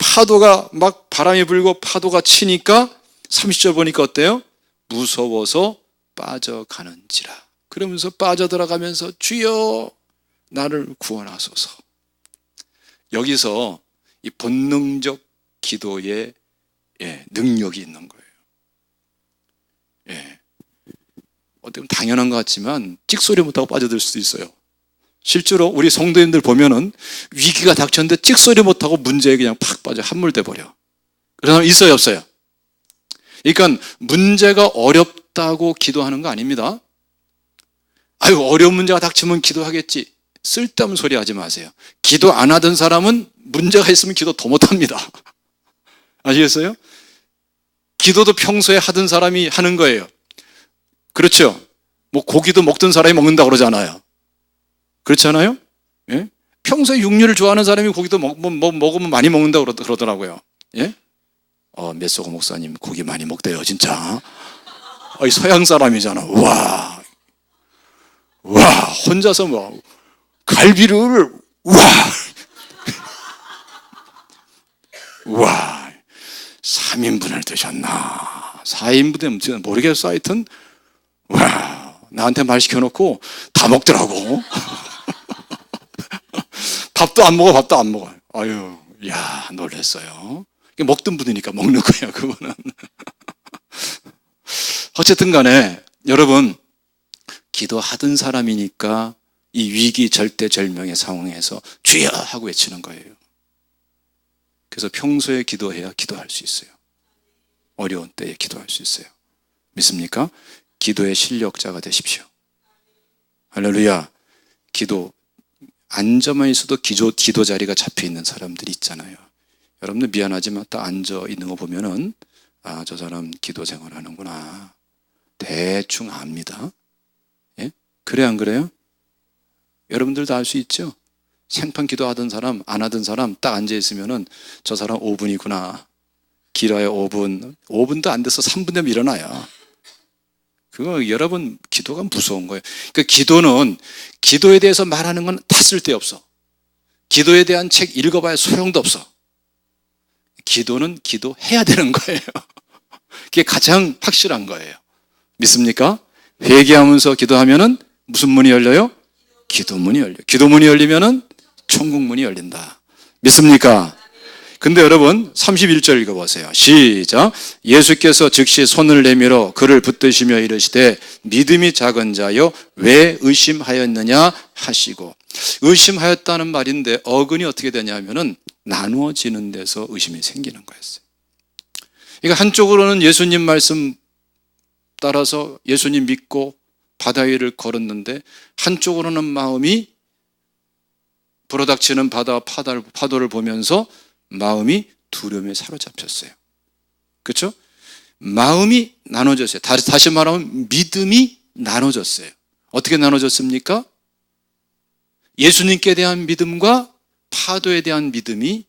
[SPEAKER 1] 바람이 불고 파도가 치니까 30절 보니까 어때요? 무서워서 빠져가는지라. 그러면서 빠져들어가면서 주여 나를 구원하소서. 여기서 이 본능적 기도의 능력이 있는 거예요. 어떻게 보면 당연한 것 같지만 찍소리 못하고 빠져들 수도 있어요. 실제로 우리 성도님들 보면은 위기가 닥쳤는데 찍소리 못하고 문제에 그냥 팍 빠져 함몰돼 버려. 그런 사람 있어요, 없어요? 그러니까 문제가 어렵다고 기도하는 거 아닙니다. 아유, 어려운 문제가 닥치면 기도하겠지. 쓸데없는 소리 하지 마세요. 기도 안 하던 사람은 문제가 있으면 기도 더 못합니다. 아시겠어요? 기도도 평소에 하던 사람이 하는 거예요. 그렇죠? 뭐 고기도 먹던 사람이 먹는다 그러잖아요. 그렇지 않아요? 예? 평소에 육류를 좋아하는 사람이 고기도 먹으면 많이 먹는다 그러더라고요. 예? 메소고 목사님 고기 많이 먹대요, 진짜. 서양 사람이잖아. 와, 혼자서 뭐 갈비를 와, 3인분을 드셨나? 4인분은 모르겠어. 하여튼 와, 나한테 말 시켜놓고 다 먹더라고. 밥도 안 먹어. 아유, 야, 놀랬어요. 먹던 분이니까 먹는 거야, 그거는. 어쨌든 간에 여러분, 기도하던 사람이니까 이 위기 절대절명의 상황에서 주여 하고 외치는 거예요. 그래서 평소에 기도해야 기도할 수 있어요. 어려운 때에 기도할 수 있어요. 믿습니까? 기도의 실력자가 되십시오. 할렐루야. 기도, 앉아만 있어도 기도 자리가 잡혀 있는 사람들이 있잖아요. 여러분들 미안하지만 딱 앉아 있는 거 보면은 저 사람 기도 생활하는구나. 대충 압니다. 예? 그래 안 그래요? 여러분들도 알 수 있죠? 생판 기도하던 사람, 안 하던 사람 딱 앉아 있으면은 저 사람 5분이구나. 길어야 5분. 5분도 안 돼서 3분 되면 일어나요. 그거 여러분 기도가 무서운 거예요. 그 기도는 기도에 대해서 말하는 건 다 쓸데없어. 기도에 대한 책 읽어봐야 소용도 없어. 기도는 기도해야 되는 거예요. 그게 가장 확실한 거예요. 믿습니까? 회개하면서 기도하면은 무슨 문이 열려요? 기도문이 열려요. 기도문이 열리면은 천국문이 열린다. 믿습니까? 근데 여러분 31절 읽어보세요. 시작. 예수께서 즉시 손을 내밀어 그를 붙드시며 이르시되 믿음이 작은 자여 왜 의심하였느냐 하시고, 의심하였다는 말인데 어근이 어떻게 되냐면은 나누어지는 데서 의심이 생기는 거였어요. 그러니까 한쪽으로는 예수님 말씀 따라서 예수님 믿고 바다 위를 걸었는데 한쪽으로는 마음이 불어닥치는 파도를 보면서 마음이 두려움에 사로잡혔어요. 그렇죠? 마음이 나눠졌어요. 다시 말하면 믿음이 나눠졌어요. 어떻게 나눠졌습니까? 예수님께 대한 믿음과 파도에 대한 믿음이,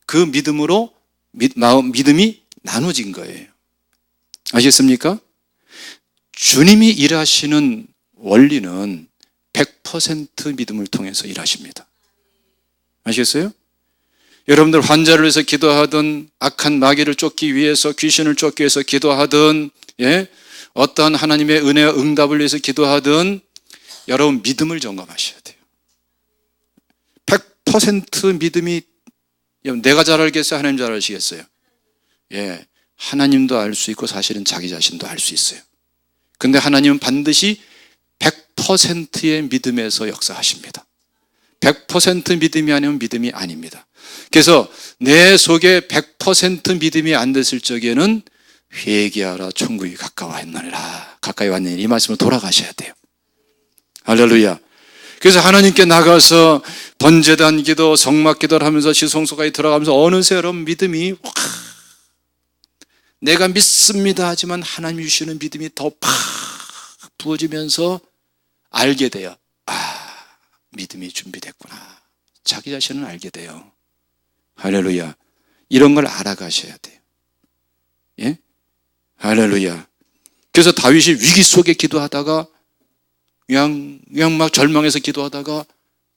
[SPEAKER 1] 그 믿음으로 믿음이 나눠진 거예요. 아시겠습니까? 주님이 일하시는 원리는 100% 믿음을 통해서 일하십니다. 아시겠어요? 여러분들 환자를 위해서 기도하든 악한 마귀를 쫓기 위해서, 귀신을 쫓기 위해서 기도하든, 어떠한 하나님의 은혜와 응답을 위해서 기도하든 여러분 믿음을 점검하셔야 돼요. 100% 믿음이, 내가 잘 알겠어요? 하나님 잘 아시겠어요? 하나님도 알 수 있고 사실은 자기 자신도 알 수 있어요. 근데 하나님은 반드시 100%의 믿음에서 역사하십니다. 100% 믿음이 아니면 믿음이 아닙니다. 그래서 내 속에 100% 믿음이 안 됐을 적에는 회개하라 천국이 가까이 왔느니라 이 말씀으로 돌아가셔야 돼요. 할렐루야. 그래서 하나님께 나가서 번제단 기도, 성막 기도를 하면서 지성소까지 들어가면서 어느새 여러분 믿음이 내가 믿습니다 하지만 하나님 주시는 믿음이 더 팍 부어지면서 알게 돼요. 믿음이 준비됐구나. 자기 자신을 알게 돼요. 할렐루야. 이런 걸 알아가셔야 돼요. 할렐루야. 그래서 다윗이 위기 속에 기도하다가 그냥 막 절망해서 기도하다가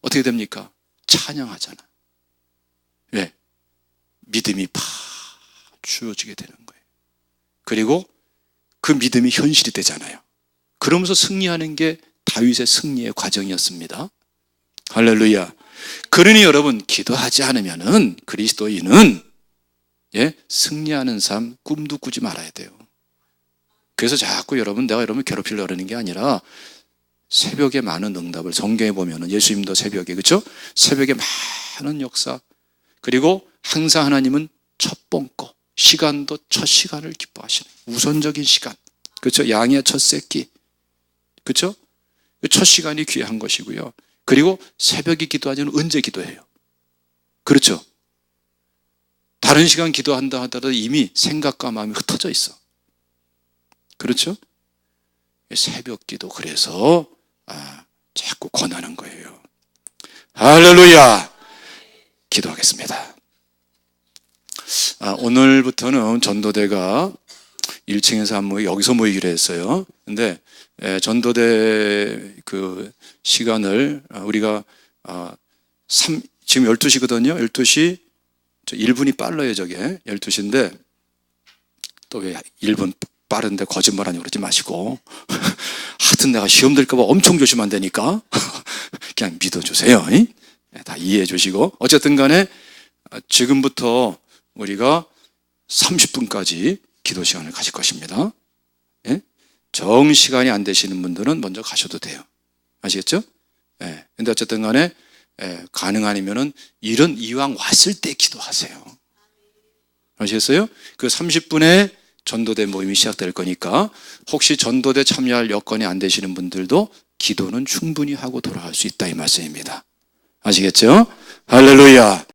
[SPEAKER 1] 어떻게 됩니까? 찬양하잖아. 왜? 믿음이 팍 주어지게 되는 거예요. 그리고 그 믿음이 현실이 되잖아요. 그러면서 승리하는 게 다윗의 승리의 과정이었습니다. 할렐루야. 그러니 여러분 기도하지 않으면은 그리스도인은 승리하는 삶 꿈도 꾸지 말아야 돼요. 그래서 자꾸 내가 여러분 괴롭히려고 하는 게 아니라 새벽에 많은 응답을 성경에 보면은 예수님도 새벽에, 그렇죠? 새벽에 많은 역사, 그리고 항상 하나님은 첫 번거 시간도 첫 시간을 기뻐하시는 우선적인 시간, 그렇죠? 양의 첫 새끼, 그렇죠? 첫 시간이 귀한 것이고요. 그리고 새벽에 기도하지는 언제 기도해요? 그렇죠? 다른 시간 기도한다 하더라도 이미 생각과 마음이 흩어져 있어. 그렇죠? 새벽 기도 그래서 자꾸 권하는 거예요. 할렐루야. 기도하겠습니다. 오늘부터는 전도대가 1층에서 여기서 모이기로 했어요. 근데 전도대 그 시간을 우리가 지금 12시거든요. 12시 1분이 빨라요. 저게 12시인데 또 왜 1분 빠른데 거짓말하냐고 그러지 마시고 하여튼 내가 시험 될까 봐 엄청 조심하면 되니까 그냥 믿어주세요. 다 이해해 주시고, 어쨌든 간에 지금부터 우리가 30분까지 기도 시간을 가질 것입니다. 정시간이 안 되시는 분들은 먼저 가셔도 돼요. 아시겠죠? 근데 어쨌든 간에 가능 아니면은 이왕 왔을 때 기도하세요. 아시겠어요? 그 30분에 전도대 모임이 시작될 거니까 혹시 전도대 참여할 여건이 안 되시는 분들도 기도는 충분히 하고 돌아갈 수 있다 이 말씀입니다. 아시겠죠? 할렐루야.